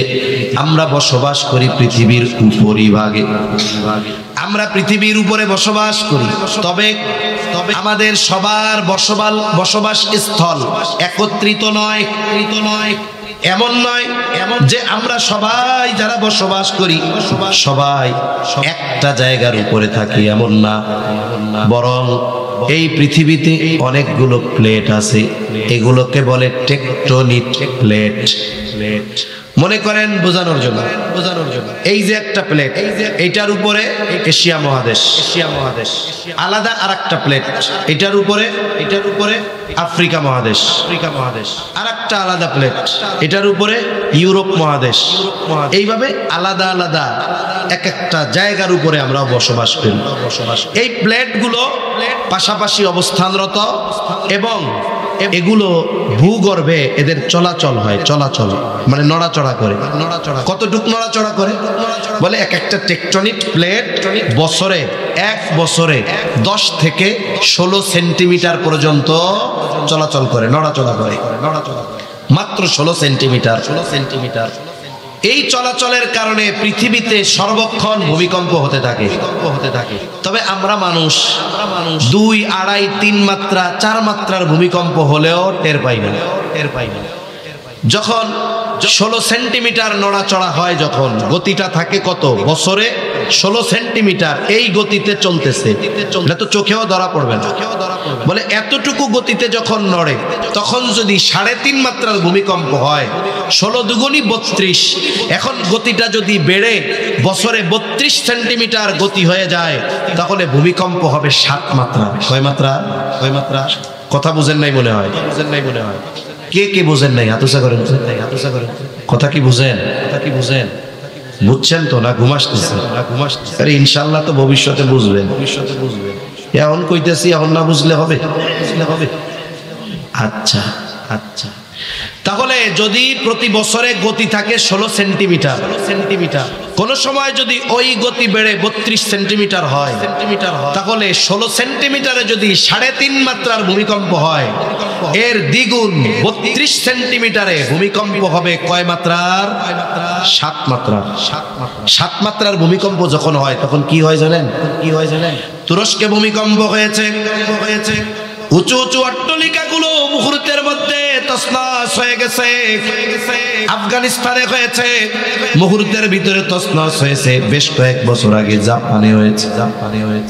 আমরা বসবাস করি পৃথিবীর উপরিভাগে, আমরা পৃথিবীর উপরে বসবাস করি, তবে আমাদের সবার বসবাস স্থল একত্রিত নয়। এমন নয় যে আমরা সবাই যারা বসবাস করি সবাই একটা জায়গার উপরে থাকি, এমন না। বরং এই পৃথিবীতে অনেকগুলো প্লেট আছে, এগুলোকে বলে টেকটনিক প্লেট। মনে করেন বোঝানোর জন্য এই যে একটা প্লেট, এইটার উপরে এশিয়া মহাদেশ, আলাদা আরেকটা প্লেট, এটার উপরে আফ্রিকা মহাদেশ, আরেকটা আলাদা প্লেট, এটার উপরে ইউরোপ মহাদেশ। এইভাবে আলাদা আলাদা এক একটা জায়গার উপরে আমরা বসবাস করি। এই প্লেটগুলো পাশাপাশি অবস্থানরত এবং এগুলো ভূগর্ভে এদের চলাচল হয়, চলাচল মানে নড়াচড়া করে। কতটুকু নড়াচড়া করে? বলে এক একটা টেকটনিক প্লেট বছরে 10 থেকে 16 সেন্টিমিটার পর্যন্ত চলাচল করে, নড়াচড়া করে, মাত্র 16 সেন্টিমিটার। এই চলাচলের কারণে পৃথিবীতে সর্বক্ষণ ভূমিকম্প হতে থাকে। তবে আমরা মানুষ 2, 2.5, 3 মাত্রা 4 মাত্রার ভূমিকম্প হলেও টের পাই না। যখন 16 সেন্টিমিটার নড়াচড়া হয়, যখন গতিটা থাকে কত? বছরে 16 সেন্টিমিটার এই গতিতে চলতেছে, এটা তো চোখেও ধরা পড়বে না। বলে এতটুকু গতিতে যখন নড়ে, তখন যদি 3.5 মাত্রার ভূমিকম্প হয়, 16 দুগুণী 32, এখন গতিটা যদি বেড়ে বছরে 32 সেন্টিমিটার গতি হয়ে যায়, তাহলে ভূমিকম্প হবে 7 মাত্রা। কয় মাত্রা? কথা বুঝেন নাই মনে হয়। কে বোঝেন নাই? হাতুসা করেন। কথা কি বুঝেন? বুঝছেন তো না ঘুমাসতেছেন? আরে ইনশাআল্লাহ তো ভবিষ্যতে বুঝবেন। এখন কইতেছি, এখন না বুঝলে হবে? আচ্ছা। তাহলে যদি প্রতি বছরে গতি থাকে 16 সেন্টিমিটার, কোন সময় যদি ওই গতি বেড়ে 32 সেন্টিমিটার হয়, তাহলে 16 সেন্টিমিটারে যদি 3.5 মাত্রার ভূমিকম্প হয়, এর দ্বিগুণ 32 সেন্টিমিটারে ভূমিকম্প হবে কয় মাত্রার? 7 মাত্রা। 7 মাত্রার ভূমিকম্প যখন হয়, তখন কি হয় জানেন? তুরস্কে ভূমিকম্প হয়েছে। উঁচু অট্টালিকাগুলো মুহূর্তের মধ্যে তছনছ হয়ে গেছে। আফগানিস্তানে হয়েছে, মুহূর্তের ভিতরে তছনছ হয়েছে। বেশ কয়েক বছর আগে জাপানে হয়েছে,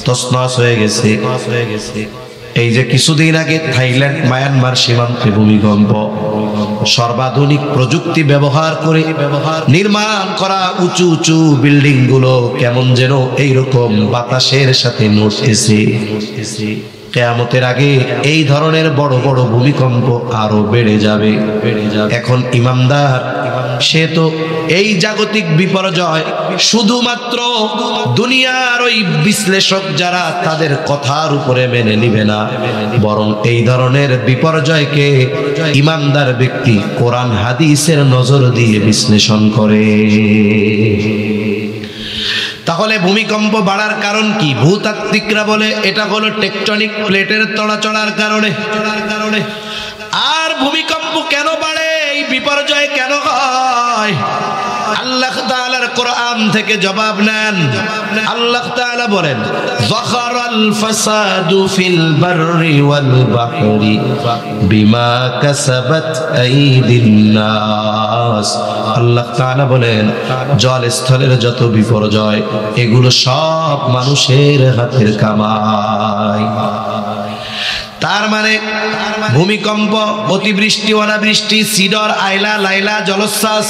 তছনছ হয়ে গেছে। এই যে কিছুদিন আগে থাইল্যান্ড মায়ানমার সীমান্তে ভূমিকম্প। সর্বাধুনিক প্রযুক্তি ব্যবহার করে নির্মাণ করা উঁচু বিল্ডিং গুলো কেমন যেন এইরকম বাতাসের সাথে নড়তেছে। কিয়ামতের আগে এই ধরনের বড় বড় ভূমিকম্প আরো বেড়ে যাবে। এখন ইমানদার সে তো এই জাগতিক বিপর্যয় শুধুমাত্র দুনিয়ার ওই বিশ্লেষক যারা তাদের কথার উপরে মেনে নিবে না, বরং এই ধরনের বিপর্যয়কে ইমানদার ব্যক্তি কোরআন হাদিসের নজর দিয়ে বিশ্লেষণ করে। তাহলে ভূমিকম্প বাড়ার কারণ কি? ভূতাত্ত্বিকরা বলে এটা হলো টেকটনিক প্লেটের নড়াচড়ার কারণে। আর ভূমিকম্প কেন বাড়ে, এই বিপর্যয় কেন হয়? আল্লাহ তাআলার কোরআন থেকে জবাব নেন। আল্লাহ তাআলা বলেন, যাখারাল ফাসাদু ফিল বাররি ওয়াল বাহরি বিমা কাসাবাত আইদিন নাস। আল্লাহ তাআলা বলেন, জল স্থলের যত বিপর্যয়, এগুলো সব মানুষের হাতের কামাই। তার মানে ভূমিকম্প, অতিবৃষ্টি, অনাবৃষ্টি, সিডর, আইলা, লাইলা, জলোচ্ছ্বাস,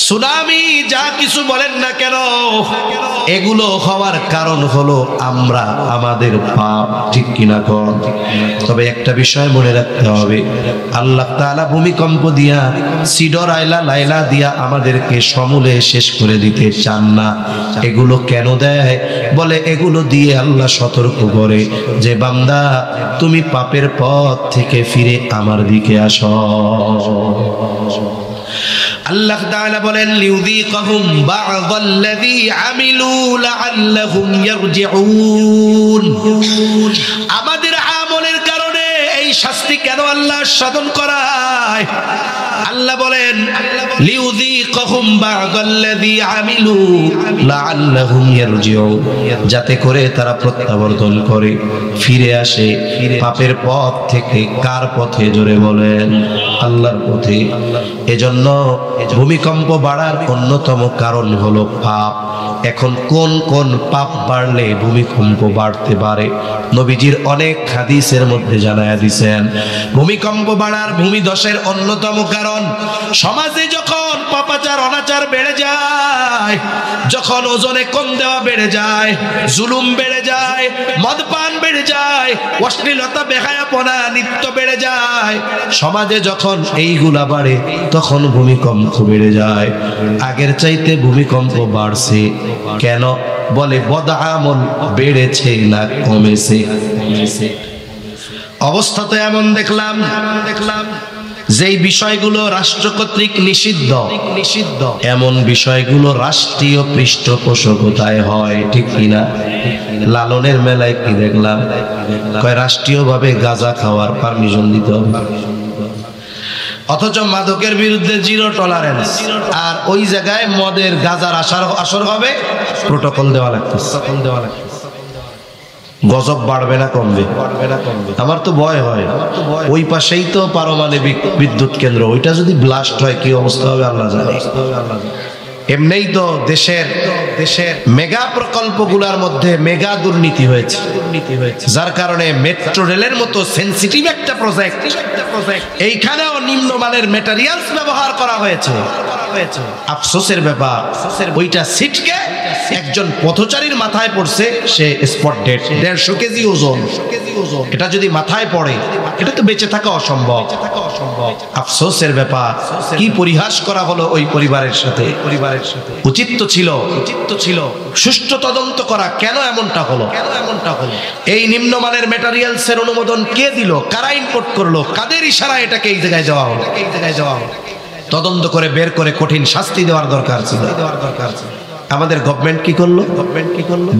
সুনামি, যা কিছু বলেন না কেন, এগুলো হওয়ার কারণ হলো আমরা, আমাদের পাপ। ঠিক কিনা কর? তবে একটা বিষয় মনে রাখতে হবে, আল্লাহ তাআলা ভূমিকম্প দিয়া, সিডর, আইলা, লাইলা দিয়া আমাদেরকে সমূলে শেষ করে দিতে চান না। এগুলো কেন দেয়? বলে এগুলো দিয়ে আল্লাহ সতর্ক করে যে বান্দা, তুমি পাপের পথ থেকে ফিরে আমার দিকে আসো। আল্লাহ তাআলা বলেন, লিউযীকাহুম বা'দাল্লাযী আমিলু লাআল্লাহুম ইয়ারজিউন। আমাদের আমলের কারণে এই শাস্তি কেন আল্লাহ সাধন করায়? আল্লাহ বলেন, লিউযীকাহুম বা'দাল্লাযী আমিলু লাআল্লাহুম ইয়ারজিউন, যাতে করে তারা প্রত্যাবর্তন করে, ফিরে আসে পাপের পথ থেকে। কার পথে? জোরে বলেন, আল্লাহর পথে। এজন্য ভূমিকম্প বাড়ার অন্যতম কারণ হলো পাপ। এখন কোন কোন পাপ বাড়লে ভূমিকম্প বাড়তে পারে? নবীজির অনেক হাদিসের মধ্যে জানায়া দিয়েছেন, ভূমিকম্প বাড়ার, ভূমিধসের অন্যতম কারণ সমাজে যখন পাপাচার, অনাচার বেড়ে যায়, যখন ওজনে কম দেওয়া বেড়ে যায়, জুলুম বেড়ে যায়, মদপান বেড়ে যায়, অশ্লীলতা, বেহায়াপনা, নৃত্য বেড়ে যায়, সমাজে যখন এইগুলা বাড়ে, তখন ভূমিকম্প বেড়ে যায়। আগের চাইতে ভূমিকম্প বাড়ছে কেন? বলে বদআমল বেড়েছে না কমেছে? অবস্থা তো এমন দেখলাম যেই বিষয়গুলো রাষ্ট্র কর্তৃক নিষিদ্ধ এমন বিষয়গুলো রাষ্ট্রীয় পৃষ্ঠপোষকতায় হয়, ঠিক কিনা? লালনের মেলায় কি দেখলাম, কয় রাষ্ট্রীয়ভাবে গাঁজা খাওয়ার পারমিশন দিতে হবে, অথচ মাদকের বিরুদ্ধে জিরো টলারেন্স। আর ওই জায়গায় মদের গাঁজার আসর হবে, প্রোটোকল দেওয়া লাগতেছে। গজব বাড়বে না কমবে? আমার তো ভয় হয়, ওই পাশেই তো পারমাণবিক বিদ্যুৎ কেন্দ্র, ওইটা যদি ব্লাস্ট হয় কি অবস্থা হবে আল্লাহ জানে। এমনিই তো দেশের মেগা প্রকল্পগুলোর মধ্যে মেগা দুর্নীতি হয়েছে, যার কারণে মেট্রো রেলের মতো সেনসিটিভ একটা প্রজেক্ট, এইখানেও নিম্নমানের ম্যাটেরিয়ালস ব্যবহার করা হয়েছে। আফসোসের ব্যাপার, ওইটা সিটকে একজন পথচারীর মাথায় পড়ছে, সে স্পট ডেড, 150 কেজি ওজন। এটা যদি মাথায় পড়ে, এটা তো বেঁচে থাকা অসম্ভব। আফসোসের ব্যাপার, কি পরিহাস করা হলো ওই পরিবারের সাথে। উচিত তো ছিল সুষ্ঠু তদন্ত করা, কেন এমনটা হলো। এই নিম্নমানের ম্যাটেরিয়ালসের অনুমোদন কে দিল, কারা ইম্পোর্ট করলো, কাদের ইশারায় এটাকে এই জায়গায় যাওয়া হলো। তদন্ত করে বের করে কঠিন শাস্তি দেওয়ার দরকার ছিল। আমাদের গভর্নমেন্ট কি করলো?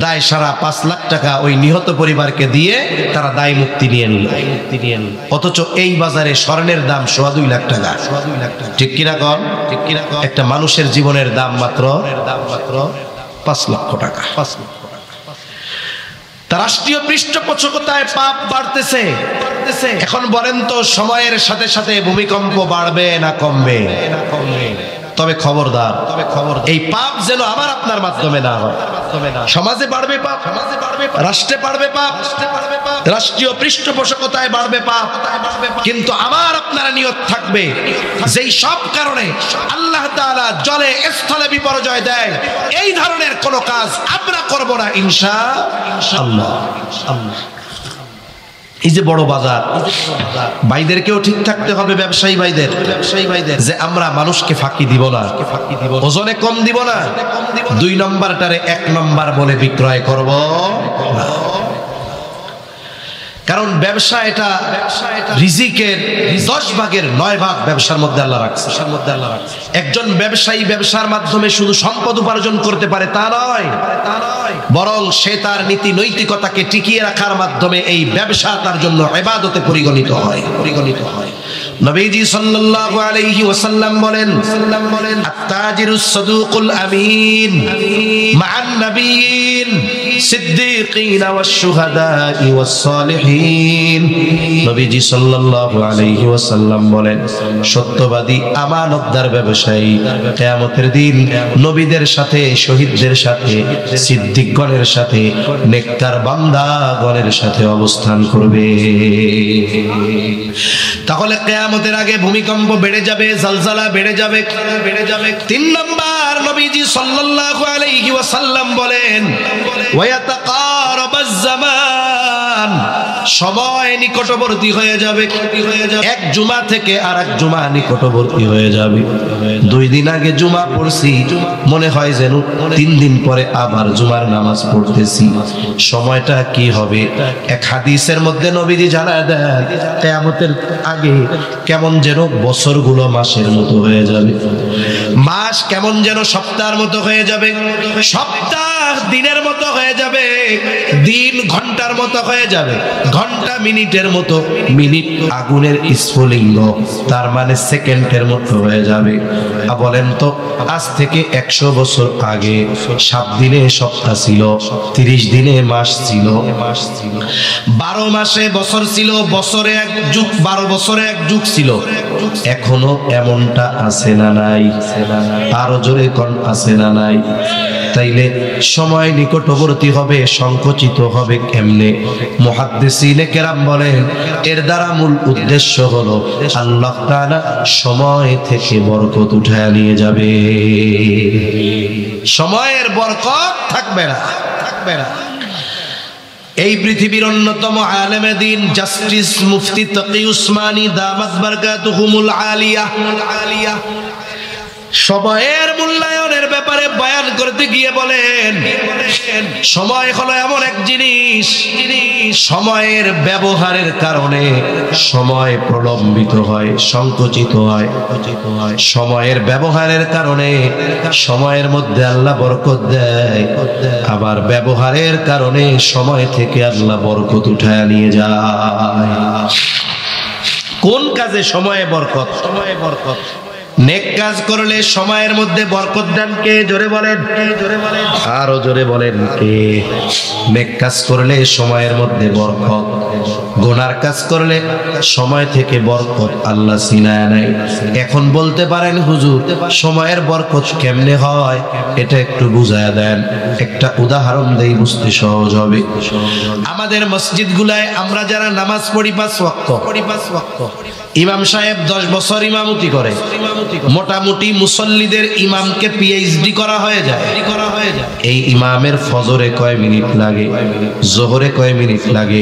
দায় সারা 5 লাখ টাকা ওই নিহত পরিবারকে দিয়ে তারা দায় মুক্তি নিয়ে নিল। অথচ এই বাজারে স্বর্ণের দাম 2.5 লাখ টাকা, ঠিক কিনা কন? একটা মানুষের জীবনের দাম মাত্র 5 লক্ষ টাকা। রাষ্ট্রীয় পৃষ্ঠপোষকতায় পাপ বাড়তেছে। এখন বলেন তো, সময়ের সাথে সাথে ভূমিকম্প বাড়বে না কমবে? তবে খবরদার, এই পাপ যেন আমার আপনার মাধ্যমে না হয়। সমাজে বাড়বে পাপ, রাষ্ট্রে বাড়বে পাপ, রাষ্ট্রীয় পৃষ্ঠপোষকতায় বাড়বে পাপ, কিন্তু আমার আপনার নিয়ত থাকবে যেই সব কারণে আল্লাহ তাআলা জলে স্থলে বিপর্যয় দেয়, এই ধরনের কোন কাজ আমরা করব না ইনশাআল্লাহ। এই যে বড় বাজার, ভাইদেরকেও ঠিক থাকতে হবে, ব্যবসায়ী ভাইদের, যে আমরা মানুষকে ফাঁকি দিব না, ওজনে কম দিব না, 2 নম্বরটারে 1 নম্বর বলে বিক্রয় করব না। কারণ ব্যবসা এটা রিজিকের 10 ভাগের 9 ভাগ ব্যবসার মধ্যে আল্লাহ রাখছে। একজন ব্যবসায়ী ব্যবসার মাধ্যমে শুধু সম্পদ উপার্জন করতে পারে তা নয়, বরং সে তার নীতি নৈতিকতাকে টিকিয়ে রাখার মাধ্যমে এই ব্যবসা তার জন্য ইবাদতে পরিগণিত হয়। নবীজি সাল্লাল্লাহু আলাইহি ওয়াসাল্লাম বলেন, আত-তাজিরুস সাদুকুল আমিন মা'আন নাবিয়িন সিদ্দিকিন ওয়াশ শুহাদা'i ওয়াস সালিহিন। নবীজি সাল্লাল্লাহু আলাইহি ওয়াসাল্লাম বলেন, সত্যবাদী আমানতদার ব্যবসায়ী কিয়ামতের দিন নবীদের সাথে, শহীদদের সাথে, সিদ্দিকগণের সাথে, নেককার বান্দাগণের সাথে অবস্থান করবে। তাহলে কিয়ামতের আগে ভূমিকম্প বেড়ে যাবে, জালজালা বেড়ে যাবে। 3 নাম্বার, নবীজি সাল্লাল্লাহু আলাইহি ওয়াসাল্লাম বলেন, ওয়ায়াতাকারাবাজ জামান, সময় নিকটবর্তী হয়ে যাবে। এক জুমা থেকে আরেক জুমা নিকটবর্তী হয়ে যাবে। 2 দিন আগে জুমা পড়ছি, মনে হয় যেন 3 দিন পরে আবার জুমার নামাজ পড়তেছি। সময়টা কি হবে? এক হাদিসের মধ্যে নবীজি জানায় দেন, কিয়ামতের আগে কেমন যেন বছরগুলো মাসের মতো হয়ে যাবে, মাস কেমন যেন সপ্তাহের মতো হয়ে যাবে, সপ্তাহ দিনের মতো হয়ে যাবে, দিন ঘন্টার মতো হয়ে যাবে, ঘন্টা মিনিটের মতো, মিনিট আগুনের স্ফুলিঙ্গ, তার মানে সেকেন্ডের মতো হয়ে যাবে। বলেন তো, আজ থেকে 100 বছর আগে 7 দিনে সপ্তাহ ছিল, 30 দিনে মাস ছিল, 12 মাসে বছর ছিল, বছরে এক যুগ, 12 বছরে এক যুগ ছিল। এখনো এমনটা আছে না নাই? আরো জোরে কোন আছে না নাই? তাইলে সময় নিকটবর্তী হবে, সংকুচিত হবে কেমনে? মুহাদ্দিসিনে কেরাম বলেন, এর দ্বারা মূল উদ্দেশ্য হলো আল্লাহ তাআলা সময় থেকে বরকত উঠায় নিয়ে যাবে, সময়ের বরকত থাকবে না। এই পৃথিবীর অন্যতম আলেমে দ্বীন জাস্টিস মুফতি তাকি উসমানী দামাত বারকাতুহুমুল আলিয়া সময়ের মূল্যায়নের ব্যাপারে বয়ান করতে গিয়ে বলেন, সময় হলো এমন এক জিনিস, সময়ের ব্যবহারের কারণে সময় প্রলম্বিত হয়, সংকুচিত হয়। সময়ের ব্যবহারের কারণে সময়ের মধ্যে আল্লাহ বরকত দেয়, আবার ব্যবহারের কারণে সময় থেকে আল্লাহ বরকত উঠায় নিয়ে যায়। কোন কাজে সময়ে বরকত? সময়ে বরকত। নেক কাজ করলে সময়ের মধ্যে বরকত দেন কে? জোরে বলেন, জোরে বলেন, আরো জোরে বলেন কে? নেক কাজ করলে সময়ের মধ্যে বরকত, গুনার কাজ করলে সময় থেকে বরকত আল্লাহ সিনায় নাই। এখন বলতে পারেন হুজুর সময়ের বরকত কেমনে হয়, এটা একটু বুঝায়া দেন। একটা উদাহরণ দেই, বুঝতে সহজ হবে। আমাদের মসজিদ গুলায় আমরা যারা নামাজ পড়ি 5 ওয়াক্ত, ইমাম সাহেব 10 বছর ইমামতি করে, মোটামুটি মুসল্লিদের ইমামকে পিএইচডি করা হয়ে যায়। এই ইমামের ফজরে কয় মিনিট লাগে, জোহরে কয় মিনিট লাগে,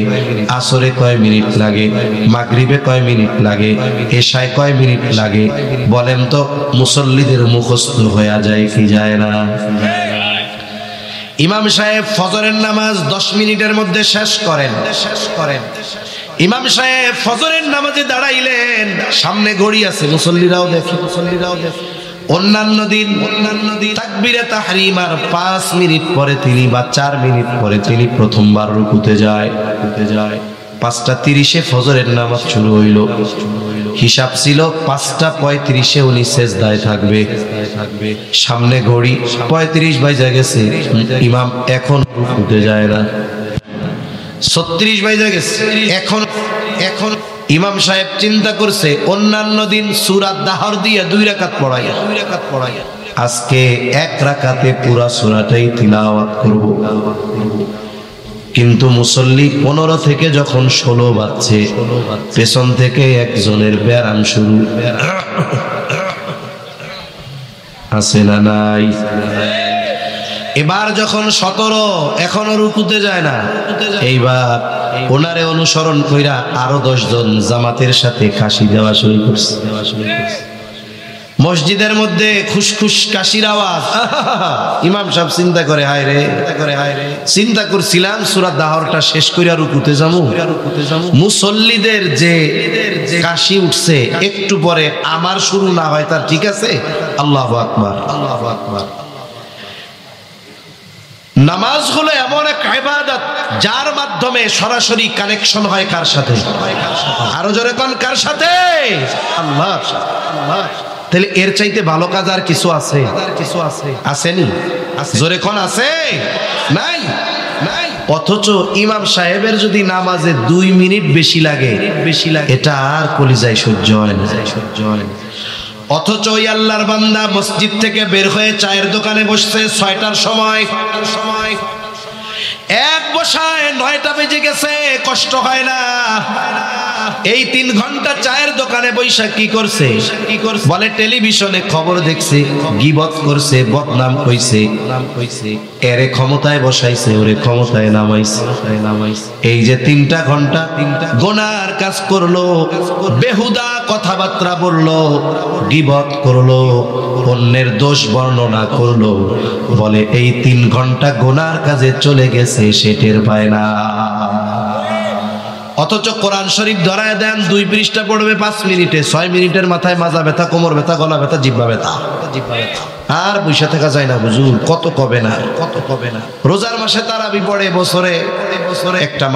আসরে কয় মিনিট লাগে, মাগরিবে কয় মিনিট লাগে, এশায় কয় মিনিট লাগে? বলেন তো, মুসল্লিদের মুখস্থ হয়ে যায় কি যায় না? ইমাম সাহেব ফজরের নামাজ 10 মিনিটের মধ্যে শেষ করেন। ইমাম সাহেব ফজরের নামাজে দাঁড়াইলেন, সামনে ঘড়ি আছে, মুসল্লিরাও দেখে। অন্যান্য দিন তাকবীরে তাহরিমার 5 মিনিট পরে তিনি বা 4 মিনিট পরে তিনি প্রথমবার রুকুতে যায়। 5:30 ফজরের নামাজ শুরু হইল, হিসাব ছিল 5:35 উনি সেজদায় থাকবে। সামনে ঘড়ি 35 বাজে গেছে, ইমাম এখন রুকুতে যায় না। 36 বাজে গেছে, এখন ইমাম সাহেব চিন্তা করছে অন্যান্য দিন সূরা দাহর দিয়ে 2 রাকাত পড়াইয়া, আজকে 1 রাকাতে পুরা সূরাটাই তিলাওয়াত করব। কিন্তু মুসল্লি 15 থেকে যখন 16 বাজছে, পেছন থেকে একজনের ব্যায়াম শুরু। আছে না নাই? এবার যখন 17, এখনো রুকুতে যায় না। এইবার ওনারে অনুসরণ কইরা আরো 10 জন জামাতের সাথে কাশি দেওয়া শুরু করছে। মসজিদের মধ্যে খুশখুশ কাশির আওয়াজ। ইমাম সাহেব চিন্তা করে, হায় রে, চিন্তা করছিলাম সূরা দাহরটা শেষ কইরা রুকুতে যামু, মুসল্লিদের যে কাশি উঠছে একটু পরে আমার শুরু না হয় তার ঠিক আছে? আল্লাহু আকবার, আল্লাহু আকবার। নামাজ হলো এমন এক ইবাদত যার মাধ্যমে সরাসরি কানেকশন হয় কার সাথে? আরো জোরে কোন কার সাথে? আল্লাহর সাথে। তাহলে এর চাইতে ভালো কাজ আর কিছু আছে? আসেনি? জোরে কোন আছে? নাই। অথচ ইমাম সাহেবের যদি নামাজে 2 মিনিট বেশি লাগে, এটা আর কলিজায় সহ্য হয় না। অথচ ওই আল্লাহর বান্দা মসজিদ থেকে বের হয়ে চায়ের দোকানে বসছে 6টার সময়, এক বসায় 9টা বেজে গেছে, কষ্ট হয় না? এই 3 ঘন্টা চায়ের দোকানে বৈশা কি করছে? বলে টেলিভিশনে খবর দেখছে, গীবত করছে, বদনাম কইছে, এরে ক্ষমতায় বসাইছে, ওরে ক্ষমতায় নামাইছে। এই যে 3টা ঘন্টা গুনার কাজ করলো, বেহুদা কথাবার্তা বললো, গীবত করলো, অন্যের দোষ বর্ণনা করলো, বলে এই 3 ঘন্টা গুনার কাজে চলে গেছে, সে টের পায় না। অথচ কোরআন শরীফ ধরায় দেন, 2 পৃষ্ঠা পড়বে 5 মিনিটে, 6 মিনিটের মাথায় মাজা ব্যথা, কোমর ব্যথা, গলা ব্যথা, জিহ্বা ব্যথা। আর বসে থাকা যায় না হুজুর, কত কবে না। রোজার মাসে তারাবি পড়ে, বছরে একটা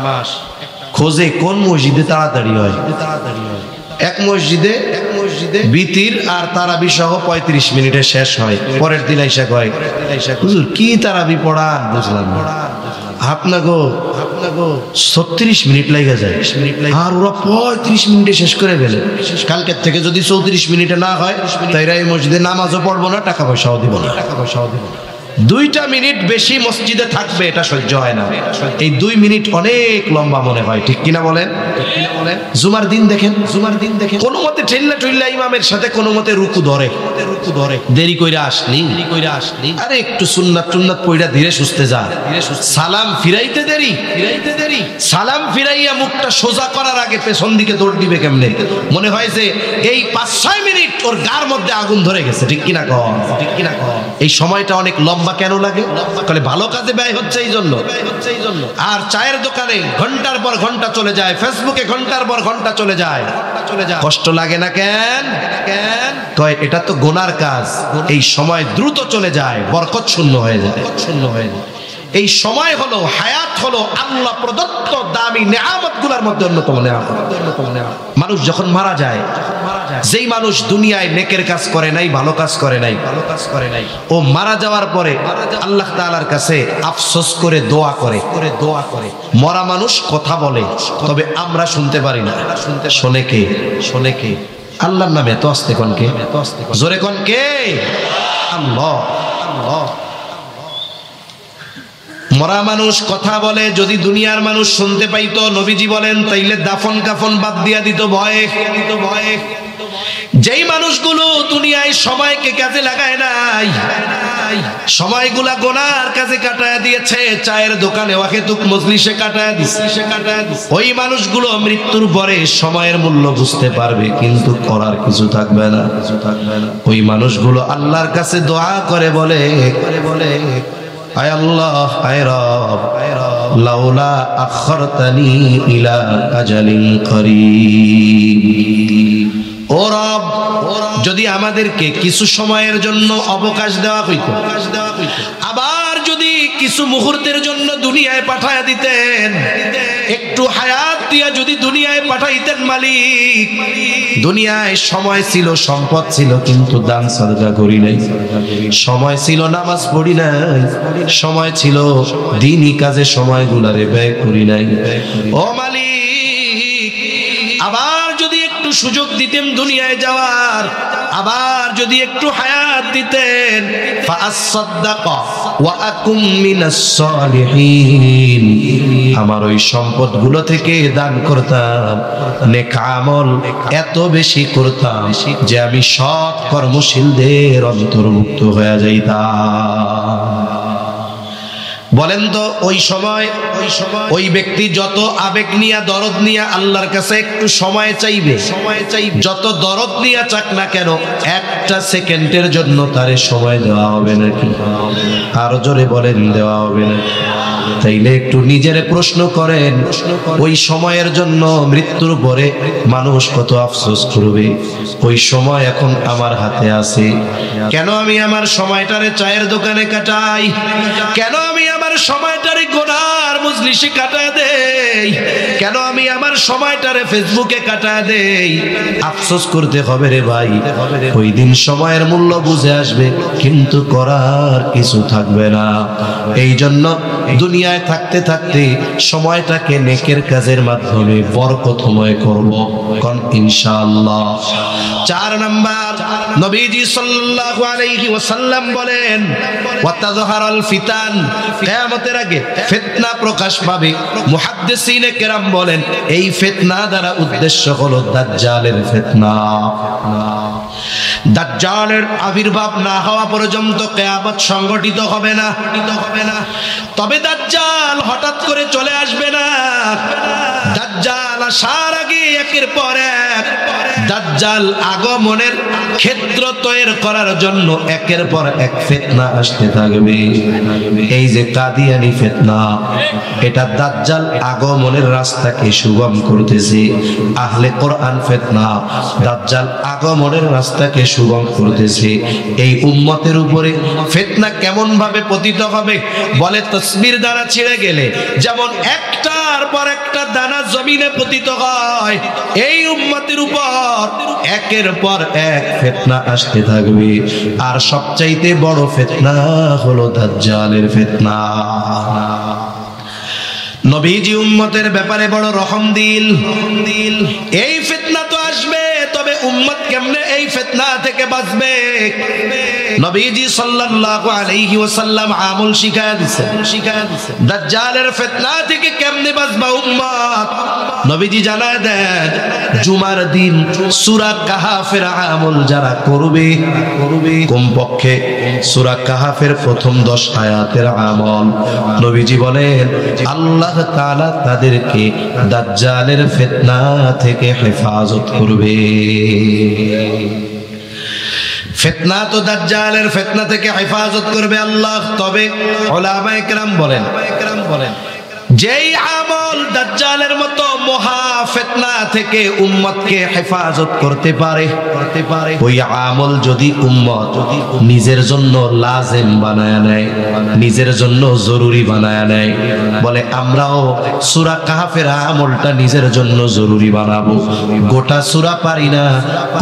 মাস খোঁজে কোন মসজিদে তাড়াতাড়ি হয়। এক মসজিদে বিতির আর তারাবি সহ 35 মিনিটে শেষ হয়। পরের দিন আইসা কয়, হুজুর কি তারাবি পড়া, বুঝলাম না। আপনাগো 36 মিনিট লাগে যায়, আর ওরা 35 মিনিটে শেষ করে ফেলে। কালকের থেকে যদি 34 মিনিটে না হয়, তাইরা এই মসজিদে নামাজও পড়বো না, টাকা পয়সাও দিব না। 2টা মিনিট বেশি মসজিদে থাকবে এটা সহ্য হয় না, এই 2 মিনিট অনেক লম্বা মনে হয়, ঠিক কিনা বলেন? জুমার দিন দেখেন, কোনো মতে ঠেল্লা ইমামের সাথে কোনো মতে রুকু ধরে, দেরি কইরা আসলি, আরে একটু সুন্নাত পড়া ধীরে সুস্থে যা, সালাম ফিরাইতে দেরি, সালাম ফিরাইয়া মুখটা সোজা করার আগে পেছন দিকে দৌড় দিবে কেমনে? মনে হয় যে এই 5-6 মিনিট ওর গার মধ্যে আগুন ধরে গেছে, ঠিক কিনা কন? এই সময়টা অনেক লম্বা কেন লাগে? তাহলে ভালো কাজে ব্যয় হচ্ছে এই জন্য। আর চায়ের দোকানে ঘন্টার পর ঘন্টা চলে যায়, ফেসবুকে ঘন্টার পর ঘন্টা চলে যায়, কষ্ট লাগে না কেন? কয় এটা তো গুনার কাজ, এই সময় দ্রুত চলে যায়, বরকত শূন্য হয়ে যায়। এই সময় হলো, হায়াত হলো আল্লাহ প্রদত্ত দামি নেয়ামতগুলোর মধ্যে অন্যতম নেয়ামত। মানুষ যখন মারা যায়, যেই মানুষ দুনিয়ায় নেকের কাজ করে নাই, ভালো কাজ করে নাই, ও মারা যাওয়ার পরে আল্লাহ তাআলার কাছে আফসোস করে দোয়া করে। মরা মানুষ কথা বলে, তবে আমরা শুনতে পারি না। শোনে কে? আল্লাহর নামে এত আস্তে কোন কে? জোরে কোন কে? আল্লাহ। মরা মানুষ কথা বলে, যদি দুনিয়ার মানুষ শুনতে পাইতো, নবীজি বলেন, তাইলে দাফন কাফন বাদ দিয়া দিত ভয়ে। যেই মানুষগুলো দুনিয়ায় সময়কে কাজে লাগায় নাই, সময়গুলা গোনার কাজে কাটায় দিয়েছে, চায়ের দোকানে ওয়াকেতুক মজলিসে কাটায় দিছে, ওই মানুষগুলো মৃত্যুর পরে সময়ের মূল্য বুঝতে পারবে, কিন্তু করার কিছু থাকবে না। ওই মানুষগুলো আল্লাহর কাছে দোয়া করে বলে, আয় আল্লাহ, আয় রব, লাউলা আখরতানি ইলা আজালিন করিব। ও রব, যদি আমাদেরকে কিছু সময়ের জন্য অবকাশ দেওয়া হইতো, আবার যদি কিছু মুহূর্তের জন্য দুনিয়ায় পাঠায়া দিতেন, একটু হায়াত দিয়া যদি দুনিয়ায় পাঠাইতেন মালিক। দুনিয়ায় সময় ছিল, সম্পদ ছিল, কিন্তু দান সাদকা করি নাই। সময় ছিল, নামাজ পড়ি নাই। সময় ছিল, দ্বীনি কাজে সময়গুলারে ব্যয় করি নাই। ও মালিক, আবার যদি একটু সুযোগ দিতেন দুনিয়ায় যাওয়ার, আবার যদি একটু হায়াত দিতেন, ফাআসসাদদাকা ওয়া আকুম মিনাস সালিহিন, আমার ওই সম্পদগুলো থেকে দান করতাম, নেক আমল এত বেশি করতাম যে আমি সৎ কর্মশীলদের অন্তর্ভুক্ত হয়ে যাইতাম। বলেন তো, ওই সময় ওই ব্যক্তি যত আবেগ নিয়ে, দরদ নিয়ে আল্লাহর কাছে একটু সময় চাইবে, যত দরদ নিয়ে চাক না কেন, একটা সেকেন্ডের জন্য তারে সময় দেওয়া হবে নাকি? আরো জোরে বলেন, দেওয়া হবে না? তাইলে একটু নিজের প্রশ্ন করেন, ওই সময়ের জন্য মৃত্যুর পরে মানুষ কত আফসোস করবে। ওই সময় এখন আমার হাতে আছে, কেন আমি আমার সময়টারে চায়ের দোকানে কাটাই? কেন আমি আমার সময়টারে গোনার মজলিসে কাটায় দেই? কেন আমি আমার সময়টারে ফেসবুকে কাটায় দেই? আফসোস করতে হবে রে ভাই, ওই দিন সময়ের মূল্য বুঝে আসবে, কিন্তু করার কিছু থাকবে না। এই জন্য দুনিয়ায় থাকতে থাকতে সময়টাকে নেকের কাজের মাধ্যমে বরকতময় করব, কোন ইনশাআল্লাহ। 4 নাম্বার, নবীজি সাল্লাল্লাহু আলাইহি ওয়াসাল্লাম বলেন, ওয়া তাযহারাল ফিতান, কিয়ামতের আগে ফিতনা প্রকাশ পাবে। মুহাদ্দিসিনে কেরাম বলেন, এই ফিতনা দ্বারা উদ্দেশ্য হলো দাজ্জালের ফিতনা। দাজ্জালের আবির্ভাব না হওয়া পর্যন্ত কিয়ামত সংগঠিত হবে না। তবে দাজ্জাল হঠাৎ করে চলে আসবে না। দাজ্জাল আসার আগে একের পর এক দাজ্জাল আগমনের ক্ষেত্র তৈরি করার জন্য একের পর এক ফিতনা আসতে থাকবে। এই যে কাদিয়ানি ফিতনা, এটা দাজ্জাল আগমনের রাস্তাকে সুগম করতেছে। আহলে কোরআন ফিতনা, দাজ্জাল আগমনের রাস্তাকে সুগম করতেছে। এই উম্মতের উপরে ফিতনা কেমন ভাবে পতিত হবে? বলে, তসবির দানা ছিঁড়ে গেলে যেমন একটার পর একটা দানা জমিনে পতিত হয়, এই উম্মতের উপর একের পর এক ফিতনা আসতে থাকবে। আর সবচাইতে বড় ফিতনা হলো দাজ্জালের ফিতনা। নবীজি উম্মতের ব্যাপারে বড় রহম দিল। এই ফিতনা তো আসবে, তবে উম্মত কেমনে এই ফিতনা থেকে বাঁচবে নবীজি সাল্লাল্লাহু আলাইহি ওয়াসাল্লাম আমল শিখায়া দিয়েছেন দাজ্জালের ফিতনা থেকে কেমনে বাঁচবা উম্মত নবীজি জানায় দেন জুমার দিন সূরা কাহাফের আমল যারা করবে কমপক্ষে সূরা কাহাফের প্রথম 10 আয়াতের আমল নবীজি বলেন আল্লাহ তাআলা তাদেরকে দাজ্জালের ফিতনা থেকে হেফাজত করবে ফিতনা তো দাজ্জালের ফিতনা থেকে হেফাজত করবে আল্লাহ তবে উলামায়ে কেরাম বলেন যেই আমল দাজ্জালের মতো মহা ফিতনা থেকে উম্মতকে হেফাজত করতে পারে ওই আমল যদি উম্মত নিজের জন্য লাজিম বানায় নেয় নিজের জন্য জরুরি বানায় নেয় বলে আমরাও সূরা কাহফের আমলটা নিজের জন্য জরুরি বানাবো গোটা সূরা পারি না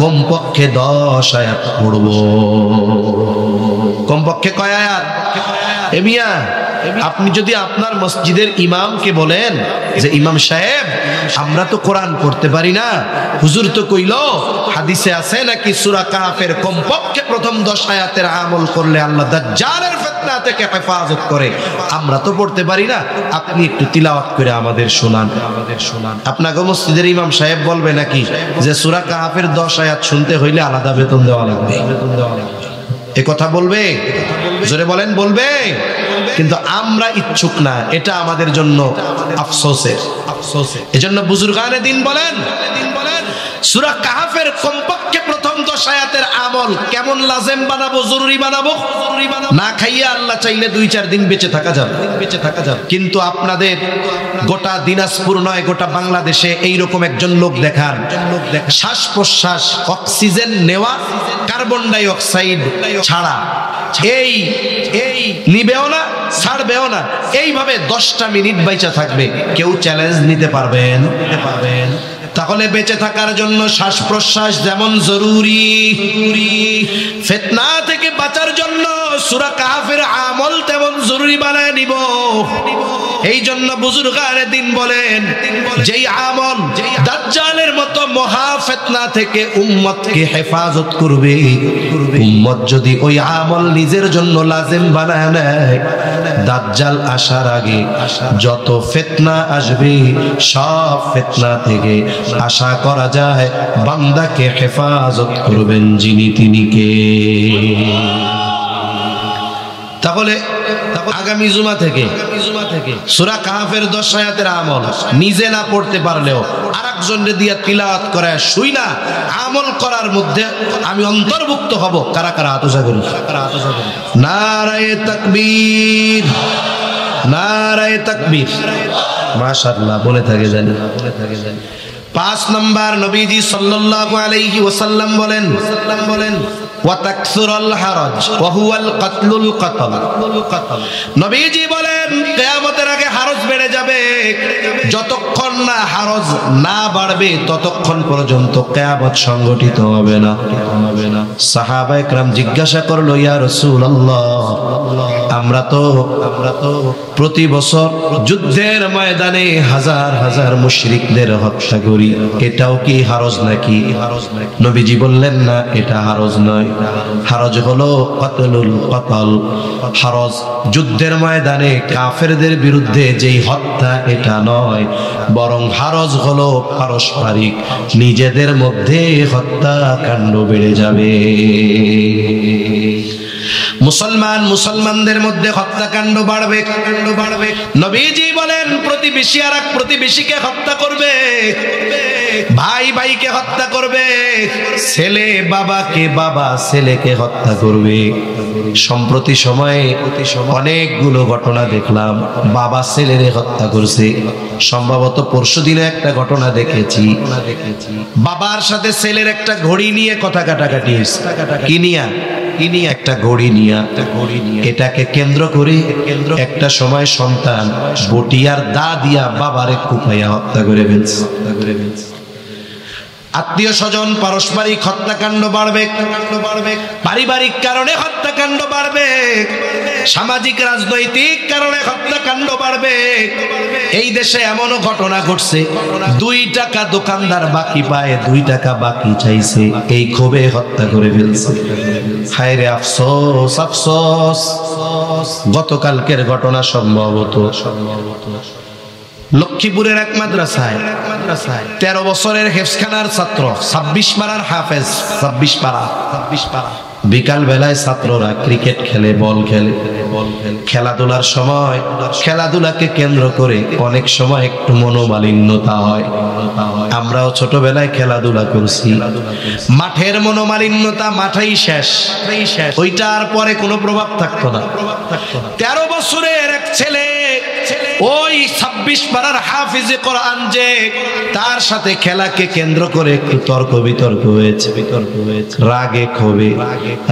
কমপক্ষে 10 আয়াত পড়ব কমপক্ষে কয় আয়াত এ মিয়া আপনি যদি আপনার মসজিদের ইমামকে বলেন যে ইমাম সাহেব আমরা তো কোরআন পড়তে পারি না হুজুর তো কইলো হাদিসে আছে নাকি সূরা কাহফের কমপক্ষে প্রথম 10 আয়াতের আমল করলে আল্লাহ দাজ্জালের ফিতনা থেকে হেফাজত করে আমরা তো পড়তে পারি না আপনি একটু তিলাওয়াত করে আমাদের শোনান আপনাকে মসজিদের ইমাম সাহেব বলবে নাকি যে সূরা কাহফের 10 আয়াত শুনতে হইলে আলাদা বেতন দেওয়া লাগবে এ কথা বলবে জোরে বলেন বলবে কিন্তু আমরা ইচ্ছুক না এটা আমাদের জন্য আফসোসের এজন্য বুজুর্গানে দিন বলেন সূরা কাহফের কমপক্ষে প্রথম 10 আয়াতের আমল কেমন লাজিম বানাবো জরুরি বানাবো না খাইয়া আল্লাহ চাইলে 2-4 দিন বেঁচে থাকা যাবে কিন্তু আপনাদের গোটা দিনাজপুর নয় গোটা বাংলাদেশে এইরকম একজন লোক দেখান শ্বাস প্রশ্বাস অক্সিজেন নেওয়া কার্বন ডাই অক্সাইড ছাড়া এই নিবেও না ছাড়বেও না এইভাবে 10টা মিনিট বাইচা থাকবে কেউ চ্যালেঞ্জ নিতে পারবেন তাহলে বেঁচে থাকার জন্য শ্বাস প্রশ্বাস যেমন জরুরি ফিতনা থেকে বাঁচার জন্য সূরা কাহফের আমল তেমন জরুরি বানায় নিব এই জন্য বুজুর্গানে দিন বলেন যেই আমল দাজ্জালের মতো মহা ফিতনা থেকে উম্মতকে হেফাজত করবে উম্মত যদি ওই আমল নিজের জন্য লাজিম বানায় নেয় দাজ্জাল আসার আগে যত ফিতনা আসবে সব ফিতনা থেকে আশা করা যায় বান্দাকে হেফাজত করবেন যিনি তিনি কে তাহলে আগামী জুমা থেকে সূরা কাহফের 10 আয়াতের আমল নিজে না পড়তে পারলেও আরেকজনকে দিয়ে তিলাওয়াত করায় শুই না আমল করার মধ্যে আমি অন্তর্ভুক্ত হব কারা কারা হাত উঁচা করি নারায়ে তাকবীর নারায়ে তাকবীর মাশাআল্লাহ বলে থাকে জানি 5 নাম্বার নবীজি সাল্লাল্লাহু আলাইহি ওয়াসাল্লাম বলেন ওয়া তাকসুরুল হারাজ ওয়া হুয়াল কাতলুল কাতল নবীজি বলেন কিয়ামতের আগে হারজ বেড়ে যাবে যতক্ষণ না হারজ না বাড়বে ততক্ষণ পর্যন্ত কিয়ামত সংগঠিত হবে না সাহাবায়ে কেরাম জিজ্ঞাসা করলো ইয়া রাসূলুল্লাহ আমরা তো প্রতি বছর যুদ্ধের ময়দানে হাজার হাজার মুশরিকদের হত্যা করি এটাও কি হারজ নাকি নবীজি বললেন না এটা হারজ নয় হারজ হলো কতলুল কতল হারজ যুদ্ধের ময়দানে কাফেরদের বিরুদ্ধে যেই হত্যা এটা নয় বরং হারজ হলো পারস্পরিক নিজেদের মধ্যে হত্যাকাণ্ড বেড়ে যাবে মুসলমানদের মধ্যে হত্যাকাণ্ড বাড়বে নবীজি বলেন প্রতিবেশী আর এক প্রতিবেশীকে হত্যা করবে ভাই ভাইকে হত্যা করবে ছেলে বাবাকে বাবা ছেলেকে হত্যা করবে সম্প্রতি সময়ে অনেকগুলো ঘটনা দেখলাম বাবা ছেলেরে হত্যা করছে সম্ভবত পরশুদিনে একটা ঘটনা দেখেছি বাবার সাথে ছেলের একটা ঘড়ি নিয়ে কথা কাটাকাটি হয়েছে কি নিয়ে একটা ঘড়ি নিয়ে এটাকে কেন্দ্র করে একটা সময় সন্তান বটিয়ার দা দিয়া বাবারে কুপাইয়া হত্যা করে ফেলছে আত্মীয় স্বজন পারস্পরিক হত্যাকাণ্ড বাড়বে পারিবারিক কারণে হত্যাকাণ্ড বাড়বে সামাজিক রাজনৈতিক কারণে হত্যাকাণ্ড বাড়বে এই দেশে এমনও ঘটনা ঘটছে, 2 টাকা দোকানদার বাকি পায়, 2 টাকা বাকি চাইছে, এই ক্ষোভে হত্যা করে ফেলছে। হায় রে আফসোস আফসোস। গতকালকের ঘটনা সম্ভবত লক্ষ্মীপুরের এক মাদ্রাসায় 13 বছরের হেফজখানার ছাত্র, 26 পাড়ার হাফেজ, 26 পাড়া। বিকাল বেলায় ছাত্ররা ক্রিকেট খেলে, বল খেলে। খেলাধুলার সময় খেলাধুলাকে কেন্দ্র করে অনেক সময় একটু মনোমালিন্যতা হয়। আমরাও ছোটবেলায় খেলাধুলা করছি, মাঠের মনোমালিন্যতা মাঠেই শেষ, ওইটার পরে কোনো প্রভাব থাকতো না। 13 বছরের এক ছেলে ওই 26 পাড়ার হাফিজে কোরআন, যে তার সাথে খেলাকে কেন্দ্র করে একটু তর্ক বিতর্ক হয়েছে। রাগে ক্ষোভে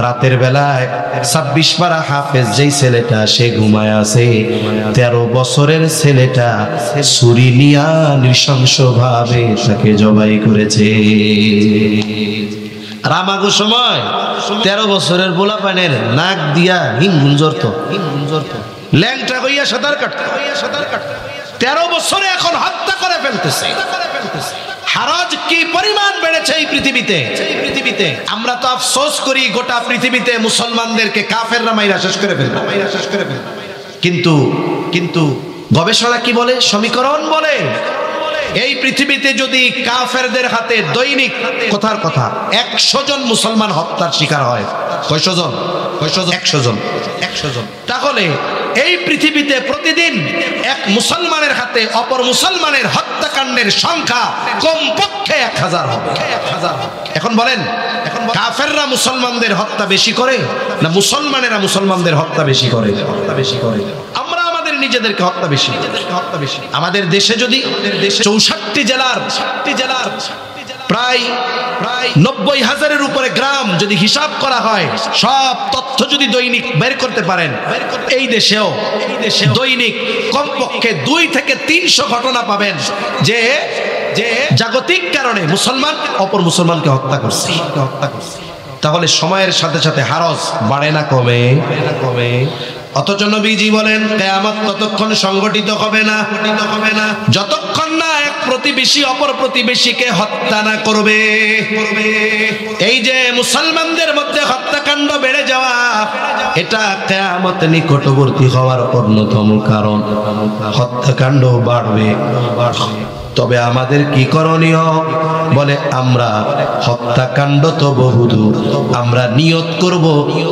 রাতের বেলায় 26 পাড়া হাফেজ যেই ছেলেটা, সে ঘুমায় আছে, 13 বছরের ছেলেটা ছুরি নিয়া নৃশংস ভাবে তাকে জবাই করেছে। রামাগো সময় 13 বছরের পোলাপানের নাক দিয়া হিঙ্গুন জড়ত, ল্যাংটা হইয়া সাঁতার কাটত। 13 বছরে এখন হত্যা করে ফেলতেছে। হারাজ কি পরিমাণ বেড়েছে এই পৃথিবীতে। আমরা তো আফসোস করি গোটা পৃথিবীতে মুসলমানদেরকে কাফেররা মাইরা শেষ করে ফেলবে। কিন্তু গবেষণা কি বলে, সমীকরণ বলে, এই পৃথিবীতে যদি কাফেরদের হাতে দৈনিক কথার কথা 100 জন মুসলমান হত্যার শিকার হয়, কয়শো জন? 100 জন। তাহলে এই পৃথিবীতে প্রতিদিন এক মুসলমানের হাতে অপর মুসলমানের হত্যাকাণ্ডের সংখ্যা কমপক্ষে 1000 হবে। এখন বলেন, কাফেররা মুসলমানদের হত্যা বেশি করে না মুসলমানেরা মুসলমানদের হত্যা বেশি করে? আমরা আমাদের নিজেদেরকে হত্যা বেশি। আমাদের দেশে যদি 64 জেলার প্রায় 90,000-এর উপরে গ্রাম যদি হিসাব করা হয়, সব তথ্য যদি দৈনিক বের করতে পারেন, এই দেশেও দৈনিক কমপক্ষে 2 থেকে 300 ঘটনা পাবেন যে জাগতিক কারণে মুসলমান অপর মুসলমানকে হত্যা করছে। তাহলে সময়ের সাথে সাথে হারজ বাড়ে না কমে? অথচ নবীজি বলেন কিয়ামত ততক্ষণ সংগঠিত হবে না যতক্ষণ না এক প্রতিবেশী অপর প্রতিবেশীকে হত্যা না করবে। এই যে মুসলমানদের মধ্যে হত্যাকাণ্ড বেড়ে যাওয়া, এটা কিয়ামত নিকটবর্তী হওয়ার অন্যতম কারণ। হত্যাকাণ্ড বাড়বে। তবে আমাদের কি করণীয়? বলে আমরা হত্যাকাণ্ড তো বহুদূর, আমরা নিয়ত করব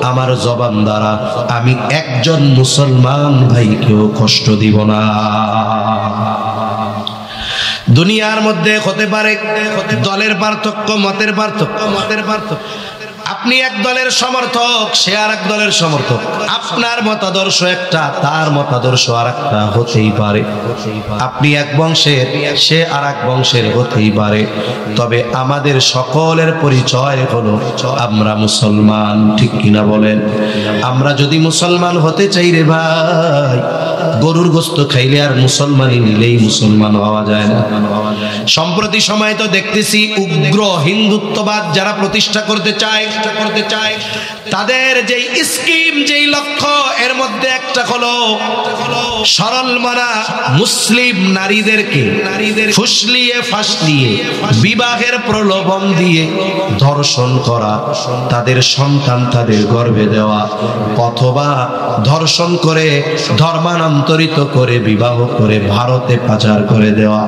আমার জবান দ্বারা আমি একজন মুসলমান ভাইকেও কষ্ট দিব না। দুনিয়ার মধ্যে হতে পারে দলের পার্থক্য, মতের পার্থক্য। আপনি এক দলের সমর্থক, সে আর এক দলের সমর্থক। আপনার মতাদর্শ একটা, তার মতাদর্শ আর একটা হতেই পারে। আপনি এক বংশের, সে আর এক বংশের হতেই পারে। তবে আমাদের সকলের পরিচয় হলো আমরা মুসলমান। ঠিক কিনা বলেন? আমরা যদি মুসলমান হতে চাই রে ভাই, গরুর গোস্ত খাইলে আর মুসলমানই নিলেই মুসলমান হওয়া যায় না। সম্প্রতি সময় তো দেখতেছি উগ্র হিন্দুত্ববাদ যারা প্রতিষ্ঠা করতে চায়, তাদের যেই স্কিম, যেই লক্ষ্য, এর মধ্যে একটা হলো সরল মনা মুসলিম নারীদেরকে ফুসলিয়ে ফাসলিয়ে বিবাহের প্রলোভন দিয়ে ধর্ষণ করা, তাদের সন্তান তাদের গর্ভে দেওয়া, অথবা ধর্ষণ করে ধর্মান্তরিত করে বিবাহ করে ভারতে পাচার করে দেওয়া।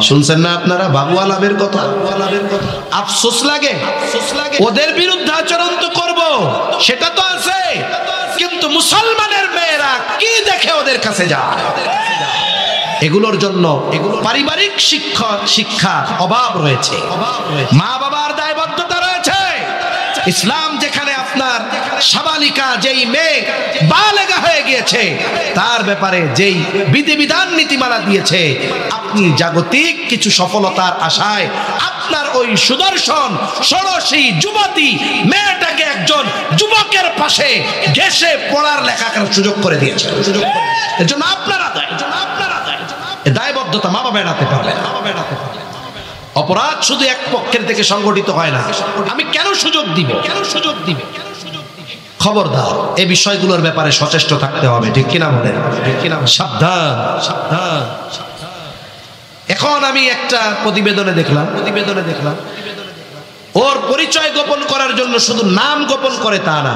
শুনছেন না আপনারা বাবু আলামের কথা? আফসোস লাগে। ওদের বিরুদ্ধে আচরণ তো করব, সেটা তো আছে, কিন্তু মুসলমানের মেয়েরা কি দেখে ওদের কাছে যায়? এগুলোর জন্য পারিবারিক শিক্ষা অভাব রয়েছে, মা বাবার দায়বদ্ধতা রয়েছে। ইসলাম যেখানে আপনার সাবালিকা যেই মেয়ে বালেগা হয়ে গিয়েছে, তার ব্যাপারে যেই বিধিবিধান নীতিমালা দিয়েছে, আপনি জাগতিক কিছু সফলতার আশায় আপনার ওই সুদর্শন ষোড়শী যুবতী মেয়েটাকে একজন যুবকের পাশে ঘেঁষে পড়ার লেখার সুযোগ করে দিয়েছে। এর জন্য আপনারা দায়বদ্ধতা মা বাবা এড়াতে পারবে না। অপরাধ শুধু এক পক্ষের থেকে সংগঠিত হয় না। আমি কেন সুযোগ দিব? খবরদার এই বিষয়গুলোর ব্যাপারে সচেষ্ট থাকতে হবে, ঠিক কিনা বলেন? ঠিক কিনা? সাবধান সাবধান। এখন আমি একটা প্রতিবেদনে দেখলাম ওর পরিচয় গোপন করার জন্য শুধু নাম গোপন করে তা না,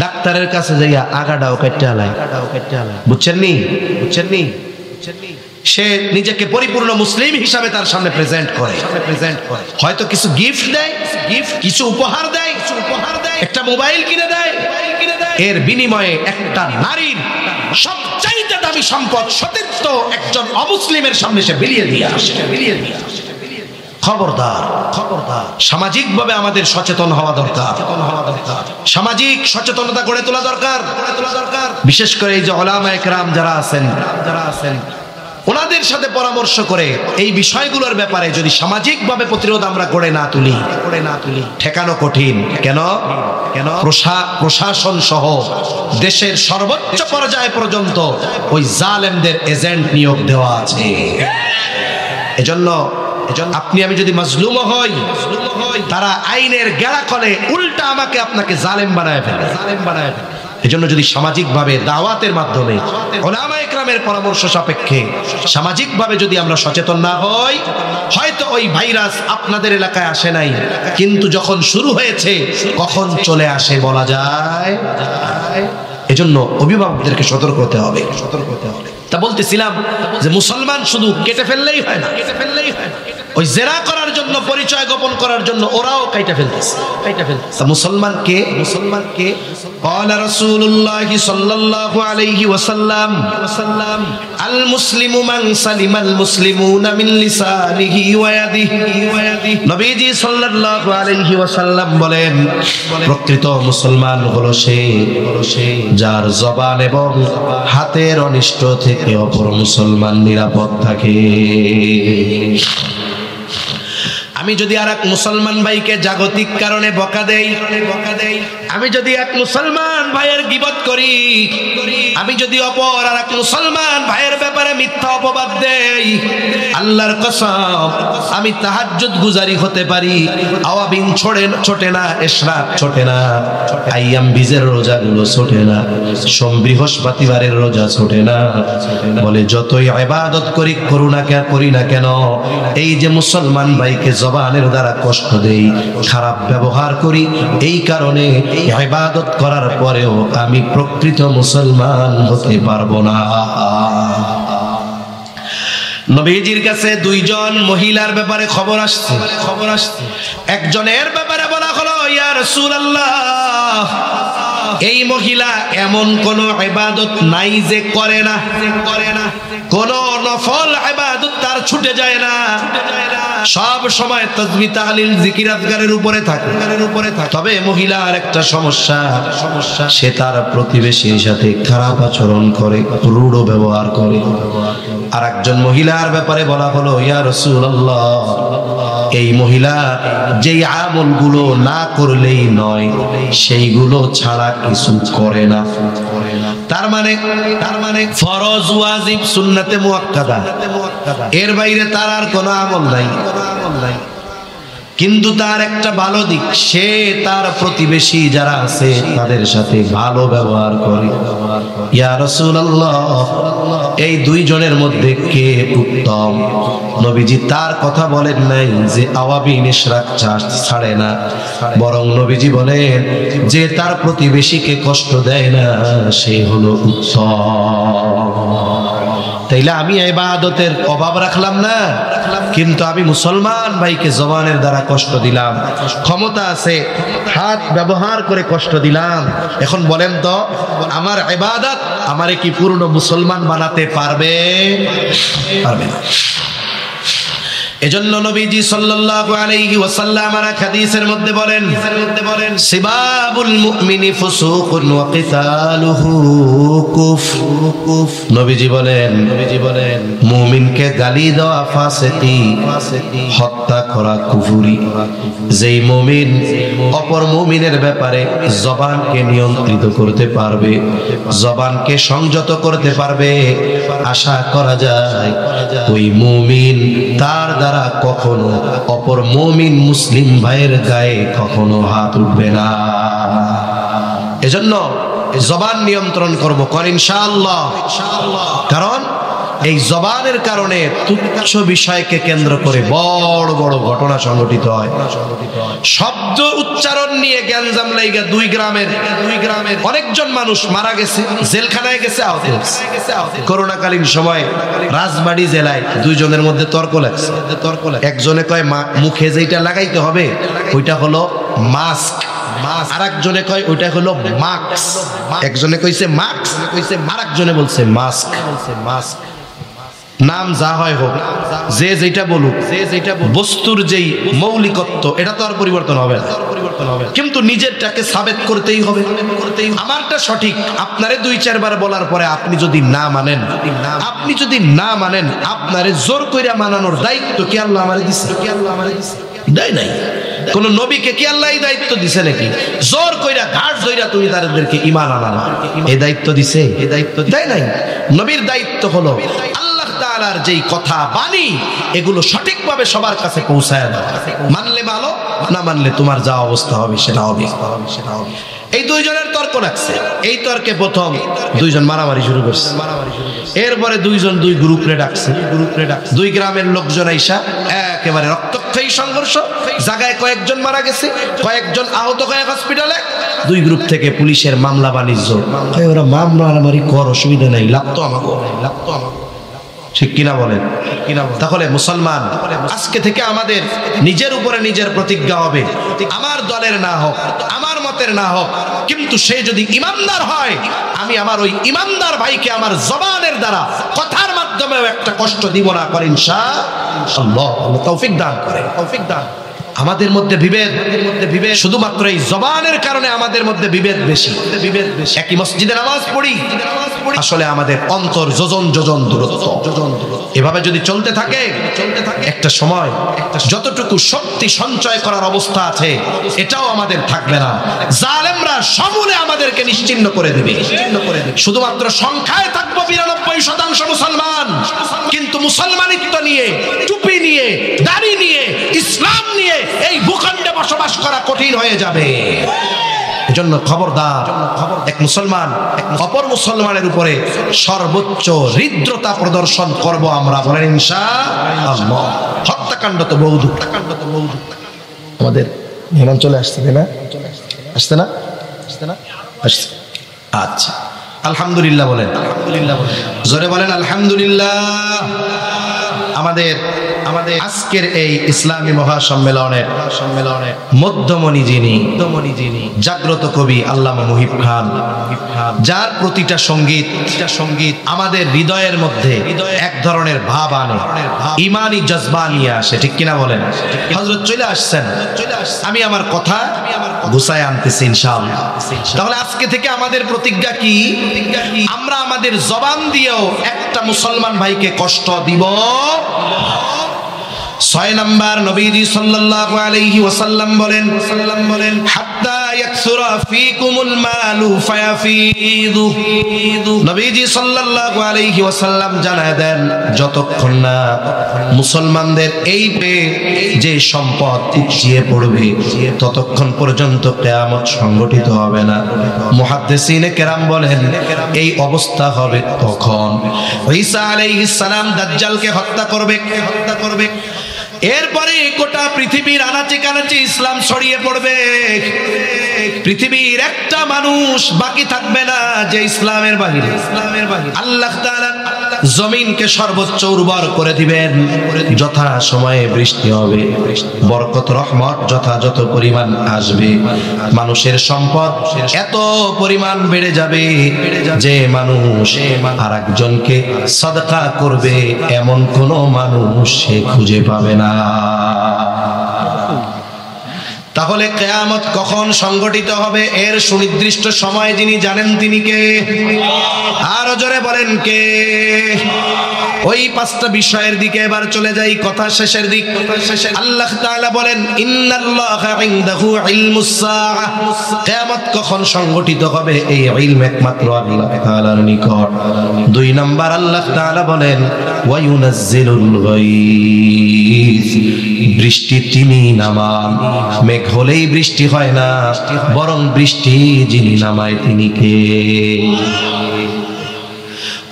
ডাক্তারের কাছে যাইয়া আগাডাও কেটে আলায়, বুঝছেন নি? সে নিজেকে পরিপূর্ণ মুসলিম হিসাবে তার সামনে প্রেজেন্ট করে, হয়তো কিছু গিফট দেয়, কিছু উপহার দেয়, একটা মোবাইল কিনে দেয়, এর বিনিময়ে একটা নারীর সবচাইতে দামি সম্পদ সতীত্ব একজন অমুসলিমের সামনে সে বিলিয়ে দিয়ে আসে। খবরদার সামাজিকভাবে আমাদের সচেতন হওয়া দরকার, সামাজিক সচেতনতা গড়ে তোলা দরকার। বিশেষ করে এই যে উলামায়ে কেরাম যারা আছেন ওনাদের সাথে পরামর্শ করে এই বিষয়গুলোর ব্যাপারে যদি সামাজিকভাবে প্রতিরোধ আমরা গড়ে না তুলি ঠেকানো কঠিন। কেন? প্রশাসন সহ দেশের সর্বোচ্চ পর্যায় পর্যন্ত ওই জালেমদের এজেন্ট নিয়োগ দেওয়া আছে। এজন্য আপনি আমি যদি মাজলুম হই, তারা আইনের গেড়াকলে উল্টা আমাকে আপনাকে জালেম বানায় ফেলে। এজন্য যদি সামাজিকভাবে দাওয়াতের মাধ্যমে উলামায়ে কেরামের পরামর্শ সাপেক্ষে সামাজিকভাবে যদি আমরা সচেতন না হই, হয়তো ওই ভাইরাস আপনাদের এলাকায় আসে নাই, কিন্তু যখন শুরু হয়েছে কখন চলে আসে বলা যায়। এজন্য অভিভাবকদেরকে সতর্ক হতে হবে। তা বলতেছিলাম যে মুসলমান শুধু কেটে ফেললেই হয় না, ওই জেনা করার জন্য, পরিচয় গোপন করার জন্য ওরাও কাইটা ফেলতেছে। মুসলমানকে قال رسول الله صلى الله عليه وسلم المسلم من سلم المسلمون من لسانه ويده। নবীজি সাল্লাল্লাহু আলাইহি ওয়াসাল্লাম বলেন, প্রকৃত মুসলমান হলো সে যার জবান এবং হাতের অনিষ্ট থেকে অপর মুসলমান নিরাপদ থাকে। আমি যদি আর এক মুসলমান ভাইকে জাগতিক কারণে বকা দেই, আমি যদি এক মুসলমান ভাইয়ের গীবত করি, আমি যদি অপর আর এক মুসলমান ভাইয়ের ব্যাপারে মিথ্যা অপবাদ দেই, আল্লাহর কসম আমি তাহাজ্জুদ গুজারি হতে পারি, আওয়াবিন ছোটে না, ইশরাক ছোটে না, আইয়াম বীজের রোজাগুলো ছোটে না, সোম বৃহস্পতিবারের রোজা ছোটে না। বলে যতই ইবাদত করি না কেন, এই যে মুসলমান ভাইকে জবানের দ্বারা কষ্ট দেই, খারাপ ব্যবহার করি, এই কারণে ইবাদত করার পরেও আমি প্রকৃত মুসলমান হতে পারবো না। নবীজির কাছে দুইজন মহিলার ব্যাপারে খবর আসছে। একজনের ব্যাপারে বলা হলো, ইয়া রাসূলুল্লাহ, এই মহিলা এমন কোন ইবাদত নাই যে করে না, কোন নফল ইবাদত তার ছুটে যায় না, সব সময় তাসবিহ তাহলিল জিকির আজকারের উপরে থাকে। তবে মহিলার একটা সমস্যা, সে তার প্রতিবেশীর সাথে খারাপ আচরণ করে, রূঢ় ব্যবহার করে। আর একজন মহিলার ব্যাপারে বলা হলো, ইয়া রাসূলুল্লাহ, এই মহিলা যেই আমলগুলো না করলেই নয় সেইগুলো ছাড়া কিছু করে না। তার মানে ফরজ, ওয়াজিব, সুন্নাতে মুআক্কাদা, এর বাইরে তার আর কোনো আমল নাই। কিন্তু তার একটা ভালো দিক, সে তার প্রতিবেশী যারা আছে তাদের সাথে ভালো ব্যবহার করে। ইয়া রাসূলুল্লাহ, এই দুইজনের মধ্যে কে উত্তম? নবীজি তার কথা বলেন নাই যে আওয়াবিন ইশরাক ছাড়ে না, বরং নবীজি বলেন যে তার প্রতিবেশীকে কষ্ট দেয় না, সে হলো উত্তম। তাইলে আমি ইবাদতের অভাব রাখলাম না, কিন্তু আমি মুসলমান ভাইকে জবানের দ্বারা কষ্ট দিলাম, ক্ষমতা আছে হাত ব্যবহার করে কষ্ট দিলাম। এখন বলেন তো, আমার ইবাদত আমারে কি পূর্ণ মুসলমান বানাতে পারবে? পারবে না। এজন্য নবীজি সাল্লাল্লাহু আলাইহি ওয়াসাল্লাম আর হাদিসের মধ্যে বলেন, সিবাবুল মুমিনি ফুসুকুন ওয়া কিতালুহু কুফর। নবীজি বলেন মুমিনকে গালি দেওয়া ফাসিকি, হত্যা করা কুফরি। যেই মুমিন অপর মুমিনের ব্যাপারে জবানকে নিয়ন্ত্রিত করতে পারবে, জবানকে সংযত করতে পারবে, আশা করা যায় ওই মুমিন তার দ্বারা কখনো অপর মুমিন মুসলিম ভাইয়ের গায়ে কখনো হাত উঠবে না। এজন্য জবান নিয়ন্ত্রণ করব কর ইনশাআল্লাহ। কারণ এই জবানের কারণে তুচ্ছ বিষয়কে কেন্দ্র করে বড় বড় ঘটনা সংঘটিত হয়। শব্দ উচ্চারণ নিয়ে গ্যাঞ্জাম লাইগা দুই গ্রামের অনেকজন মানুষ মারা গেছে, জেলখানায় গেছে, আহত হয়েছে। করোনাকালীন সময় রাজবাড়ী জেলায় দুইজনের মধ্যে তর্ক লাগছে। একজনে কয় মুখে যেটা লাগাইতে হবে ওইটা হলো মাস্ক, আর একজনে কয় ওইটা হলো মাস্ক। একজনে কইছে মাস্ক, আর একজনে বলছে মাস্ক। নাম যা হয় হোক, যে যেটা বলুক, বস্তুর যেই মৌলিকত্ব এটা তো আর পরিবর্তন হবে না, কিন্তু নিজেরটাকে সাবেত করতেই হবে। আমারটা সঠিক আপনারে দুই চারবার বলার পরে আপনি যদি না মানেন, আপনারে জোর কইরা মানানোর দায়িত্ব কি আল্লাহ আমারে দিছে? দেয় নাই। কোন নবীকে কি আল্লাহ এই দায়িত্ব দিছে নাকি? জোর কইরা ঘাট ধইরা তুমি তাদেরকে ঈমান আনানো এই দায়িত্ব দিছে? এই দায়িত্ব দেয় নাই। নবীর দায়িত্ব হলো আল্লাহ তাআলার যেই কথা বাণী এগুলো সঠিকভাবে সবার কাছে পৌঁছায় দাও। মানলে ভালো, না মানলে তোমার যা অবস্থা হবে সেটা হবে। এই দুইজনের তর্ক লাগছে। এই তর্কে প্রথম দুইজন মারামারি শুরু করছে। এরপরে দুইজন দুই গ্রুপে ডাকছে। দুই গ্রামের লোকজন আইসা একেবারে রক্তক্ষয়ী সংঘর্ষ, জায়গায় কয়েকজন মারা গেছে, কয়েকজন আহত হয়ে হসপিটালে। দুই গ্রুপ থেকে পুলিশের মামলা বাণিজ্য, ওরা মারামারি কর, অসুবিধা নেই, লাগতো আমাকে। ঠিক কিনা বলেন? তাহলে মুসলমান আজকে থেকে আমাদের নিজের উপরে নিজের প্রতিজ্ঞা হবে, আমার দলের না হোক, আমার মতের না হোক, কিন্তু সে যদি ইমানদার হয়, আমি আমার ওই ইমানদার ভাইকে আমার জবানের দ্বারা কথার মাধ্যমেও একটা কষ্ট দিব না। করেন ইনশাআল্লাহ, তৌফিক দান করে। আমাদের মধ্যে বিভেদ শুধুমাত্র এই জবানের কারণে আমাদের মধ্যে বিভেদ বেশি। একই মসজিদে নামাজ পড়ি, আসলে আমাদের অন্তর যোজন দূরত্ব। এভাবে যদি চলতে থাকে একটা সময় যতটুকু শক্তি সঞ্চয় করার অবস্থা আছে এটাও আমাদের থাকবে না। জালেমরা সমূলে আমাদেরকে নিশ্চিহ্ন করে দেবে। শুধুমাত্র সংখ্যায় থাকবো ৯২% মুসলমান, কিন্তু মুসলমানিত্ব নিয়ে, টুপি নিয়ে, দাড়ি নিয়ে, ইসলাম নিয়ে এই ভূখণ্ডে বসবাস করা কঠিন হয়ে যাবে। এজন্য খবরদার, এক মুসলমান অপর মুসলমানের উপরে সর্বোচ্চ হৃদ্রতা প্রদর্শন করব আমরা। বলেন ইনশাআল্লাহ। হত্যাকাণ্ড তো বহু দুঃখ। আমাদের মেহমান চলে আসছে না? আসছে না? আচ্ছা, আলহামদুলিল্লাহ বলেন। জোরে বলেন আলহামদুলিল্লাহ। আমাদের আজকের এই ইসলামী মহাসম্মেলনের মধ্যমণি যিনি জাগ্রত কবি আল্লামা মুহিব খান, যার প্রতিটা সঙ্গীত আমাদের হৃদয়ের মধ্যে এক ধরনের ভাব আনে, ইমানি জজবা নিয়ে আসে। ঠিক কিনা বলেন? হযরত চলে আসছেন, আমি আমার কথা গুছায় আনতেছি ইনশাআল্লাহ। তাহলে আজকে থেকে আমাদের প্রতিজ্ঞা কি? আমরা আমাদের জবান দিয়েও একটা মুসলমান ভাইকে কষ্ট দিব। ৬ নাম্বার, নবীজি সাল্লাল্লাহু আলাইহি ওয়াসাল্লাম বলেন, হাত্তা ইয়াকসুরা ফীকুমুল মালু ফায়াফিদু। নবীজি সাল্লাল্লাহু আলাইহি ওয়াসাল্লাম জানায় দেন, যতক্ষণ না মুসলমানদের এই যে সম্পদ উপচিয়ে পড়বে ততক্ষণ পর্যন্ত কিয়ামত সংগঠিত হবে না। মুহাদ্দিসিনে কেরাম বলেন এই অবস্থা হবে তখন ঈসা আলাইহিস সালাম দাজ্জালকে হত্যা করবে। এরপরে গোটা পৃথিবীর আনাচে কানাচে ইসলাম ছড়িয়ে পড়বে। পৃথিবীর একটা মানুষ বাকি থাকবে না যে ইসলামের বাহিরে। আল্লাহ তাআলা জমিনকে সর্বোচ্চ উর্বর করে দিবেন, যথা সময়ে বৃষ্টি হবে, বরকত রহমত যথাযথ পরিমাণ আসবে, মানুষের সম্পদ এত পরিমাণ বেড়ে যাবে যে মানুষ আর একজনকে সাদকা করবে এমন কোন মানুষ সে খুঁজে পাবে না। তাহলে কিয়ামত কখন সংগঠিত হবে এর সুনির্দিষ্ট সময় যিনি জানেন তিনি কে? আরো জোরে বলেন কে? ওই পাঁচটা বিষয়ের দিকে এবার চলে যাই, কথা শেষের দিক। আল্লাহ তাআলা বলেন ইন্নাল্লাহা ইনদাহু ইলমুস সাআহ, কিয়ামত কখন সংগঠিত হবে এই ইলম একমাত্র আল্লাহ তাআলার নিকট। দুই নাম্বার আল্লাহ তাআলা বলেন ওয়া ইউনাজ্জিলুল গায়স, বৃষ্টি তিনি নামান। মেঘ হলেই বৃষ্টি হয় না, বরং বৃষ্টি যিনি নামায় তিনি কে?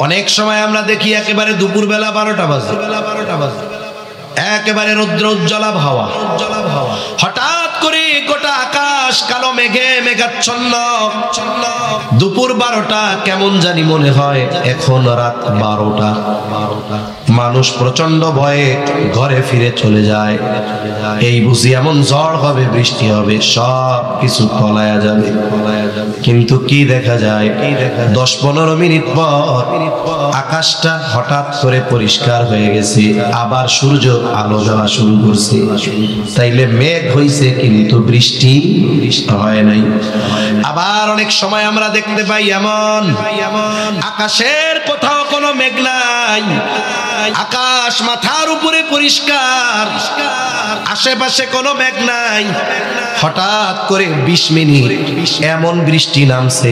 অনেক সময় আমরা দেখি একেবারে দুপুরবেলা 12টা বাজে, একেবারে রৌদ্র উজ্জ্বল আবহাওয়া, হঠাৎ করে গোটা আকাশ কালো মেঘে মেঘাচ্ছন্ন। দুপুর 12টা, কেমন জানি মনে হয় এখন রাত 12টা। মানুষ প্রচন্ড ভয়ে ঘরে ফিরে চলে যায়। এই বুঝি এমন ঝড় হবে, বৃষ্টি হবে, সব কিছু তলায়া যাবে। কিন্তু কি দেখা যায়, 10-15 মিনিট পর আকাশটা হঠাৎ করে পরিষ্কার হয়ে গেছে, আবার সূর্য আলো দেওয়া শুরু করছে। তাইলে মেঘ হইছে কিন্তু বৃষ্টি হয় নাই। আবার অনেক সময় আমরা দেখতে পাই এমন আকাশের কোথাও কোনো মেঘ নাই, আকাশ মাথার উপরে পরিষ্কার, আশেপাশে কোনো মেঘ নাই। হঠাৎ করে 20 মিনিট এমন বৃষ্টি নামছে,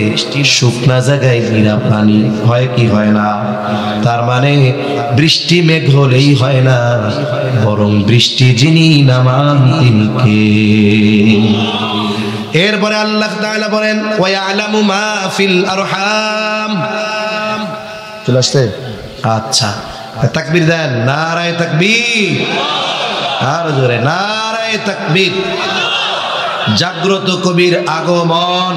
শুকনা জায়গায় নিরা পানি। হয় কি হয় না? তার মানে বৃষ্টি মেঘ হলেই হয় না, বরং বৃষ্টি যিনি নামান তিনি কে? এরপরে আল্লাহ তাআলা বলেন ওয়া ইয়ালামু মা ফিল আরহাম। চলে আসছে? আচ্ছা, তাকবীর দেন, নারায়ে তাকবীর, আর জোরে নারায়ে তাকবীর। জাগ্রত কবির আগমন,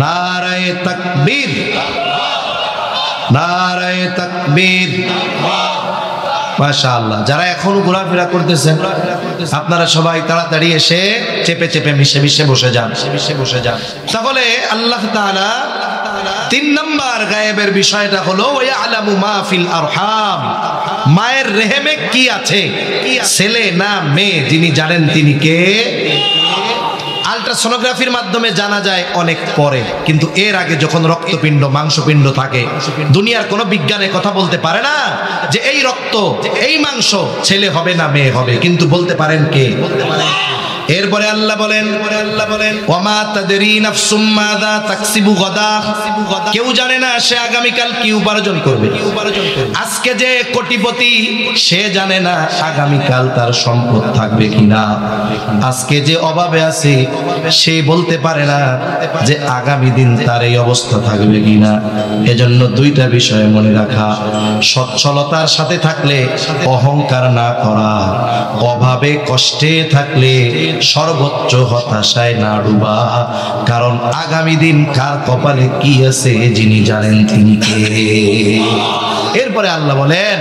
নারায়ে তাকবীর, নারায়ে তাকবীর। মাশাআল্লাহ, যারা এখনো ঘোরাফেরা করতেছেন আপনারা সবাই তাড়াতাড়ি এসে চেপে চেপে মিশে মিশে বসে যান। তাহলে আল্লাহ তাআলা 3 নাম্বার গায়েবের বিষয়টা হলো ইয়ালামু মা ফিল আরহাম, মায়ের রেহেমে কি আছে, ছেলে না মেয়ে, যিনি জানেন তিনি কে? আল্ট্রাসোনোগ্রাফির মাধ্যমে জানা যায় অনেক পরে, কিন্তু এর আগে যখন রক্তপিণ্ড মাংসপিণ্ড থাকে, দুনিয়ার কোনো বিজ্ঞানে কথা বলতে পারে না যে এই রক্ত এই মাংস ছেলে হবে না মেয়ে হবে, কিন্তু বলতে পারেন কে? এরপরে আল্লাহ বলেন ওয়ামা তাদরি নাফসুম মাযা তাকসিবু গাদা, কেউ জানে না সে আগামীকাল কি উপার্জন করবে। আজকে যে কোটিপতি সে জানে না আগামীকাল তার সম্পদ থাকবে কিনা। আজকে যে অভাবে আছে সে বলতে পারে না যে আগামী দিন তার এই অবস্থা থাকবে কিনা। এজন্য 2টা বিষয় মনে রাখা, সচ্ছলতার সাথে থাকলে অহংকার না করা, অভাবে কষ্টে থাকলে সর্বোচ্চ হতাশায় না ডুবা, কারণ আগামী দিন কার কপালে কি আছে যিনি জানেন তিনি কে। এরপরে আল্লাহ বলেন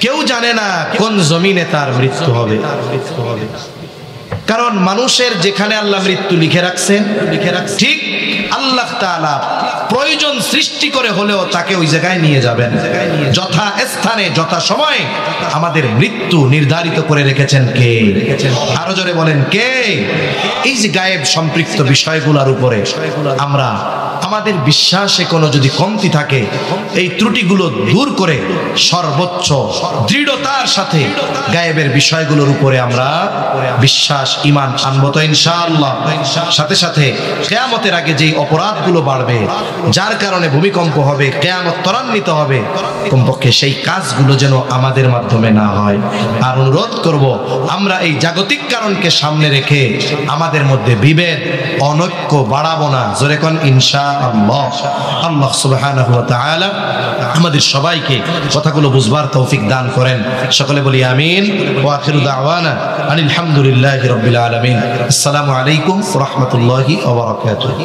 কেউ জানে না কোন জমিনে তার মৃত্যু হবে, কারণ মানুষের যেখানে আল্লাহ মৃত্যু লিখে রাখছেন ঠিক আল্লাহ তাআলা প্রয়োজন সৃষ্টি করে হলেও তাকে ওই জায়গায় নিয়ে যাবেন। যথা স্থানে যথা সময়ে আমাদের মৃত্যু নির্ধারিত করে রেখেছেন কে? আরো জোরে বলেন কে? এই যে গায়েব সম্পৃক্ত বিষয়গুলোর উপরে আমরা আমাদের বিশ্বাসে কোনো যদি কমতি থাকে, এই ত্রুটিগুলো দূর করে সর্বোচ্চ দৃঢ়তার সাথে গায়েবের বিষয়গুলোর উপরে আমরা বিশ্বাস ঈমান আনবো তো ইনশাআল্লাহ। সাথে সাথে কিয়ামতের আগে যেই অপরাধগুলো বাড়বে, যার কারণে ভূমিকম্প হবে, কিয়ামত ত্বরান্বিত হবে, কমপক্ষে সেই কাজগুলো যেন আমাদের মাধ্যমে না হয়। আর অনুরোধ করব আমরা এই জাগতিক কারণকে সামনে রেখে আমাদের মধ্যে বিভেদ অনৈক্য বাড়াবো না। জোরে কোন ইনশাআল্লাহ। আল্লাহ সুবহানাহু ওয়া তাআলা আমাদের সবাইকে কথাগুলো বুঝবার তৌফিক দান করেন। সকলে বলি আমিন। ওয়া আখিরু দাওয়ানা আনিল হামদুলিল্লাহি রাব্বিল আলামিন। আসসালামু আলাইকুম ওয়া রাহমাতুল্লাহি ওয়া বারাকাতুহু।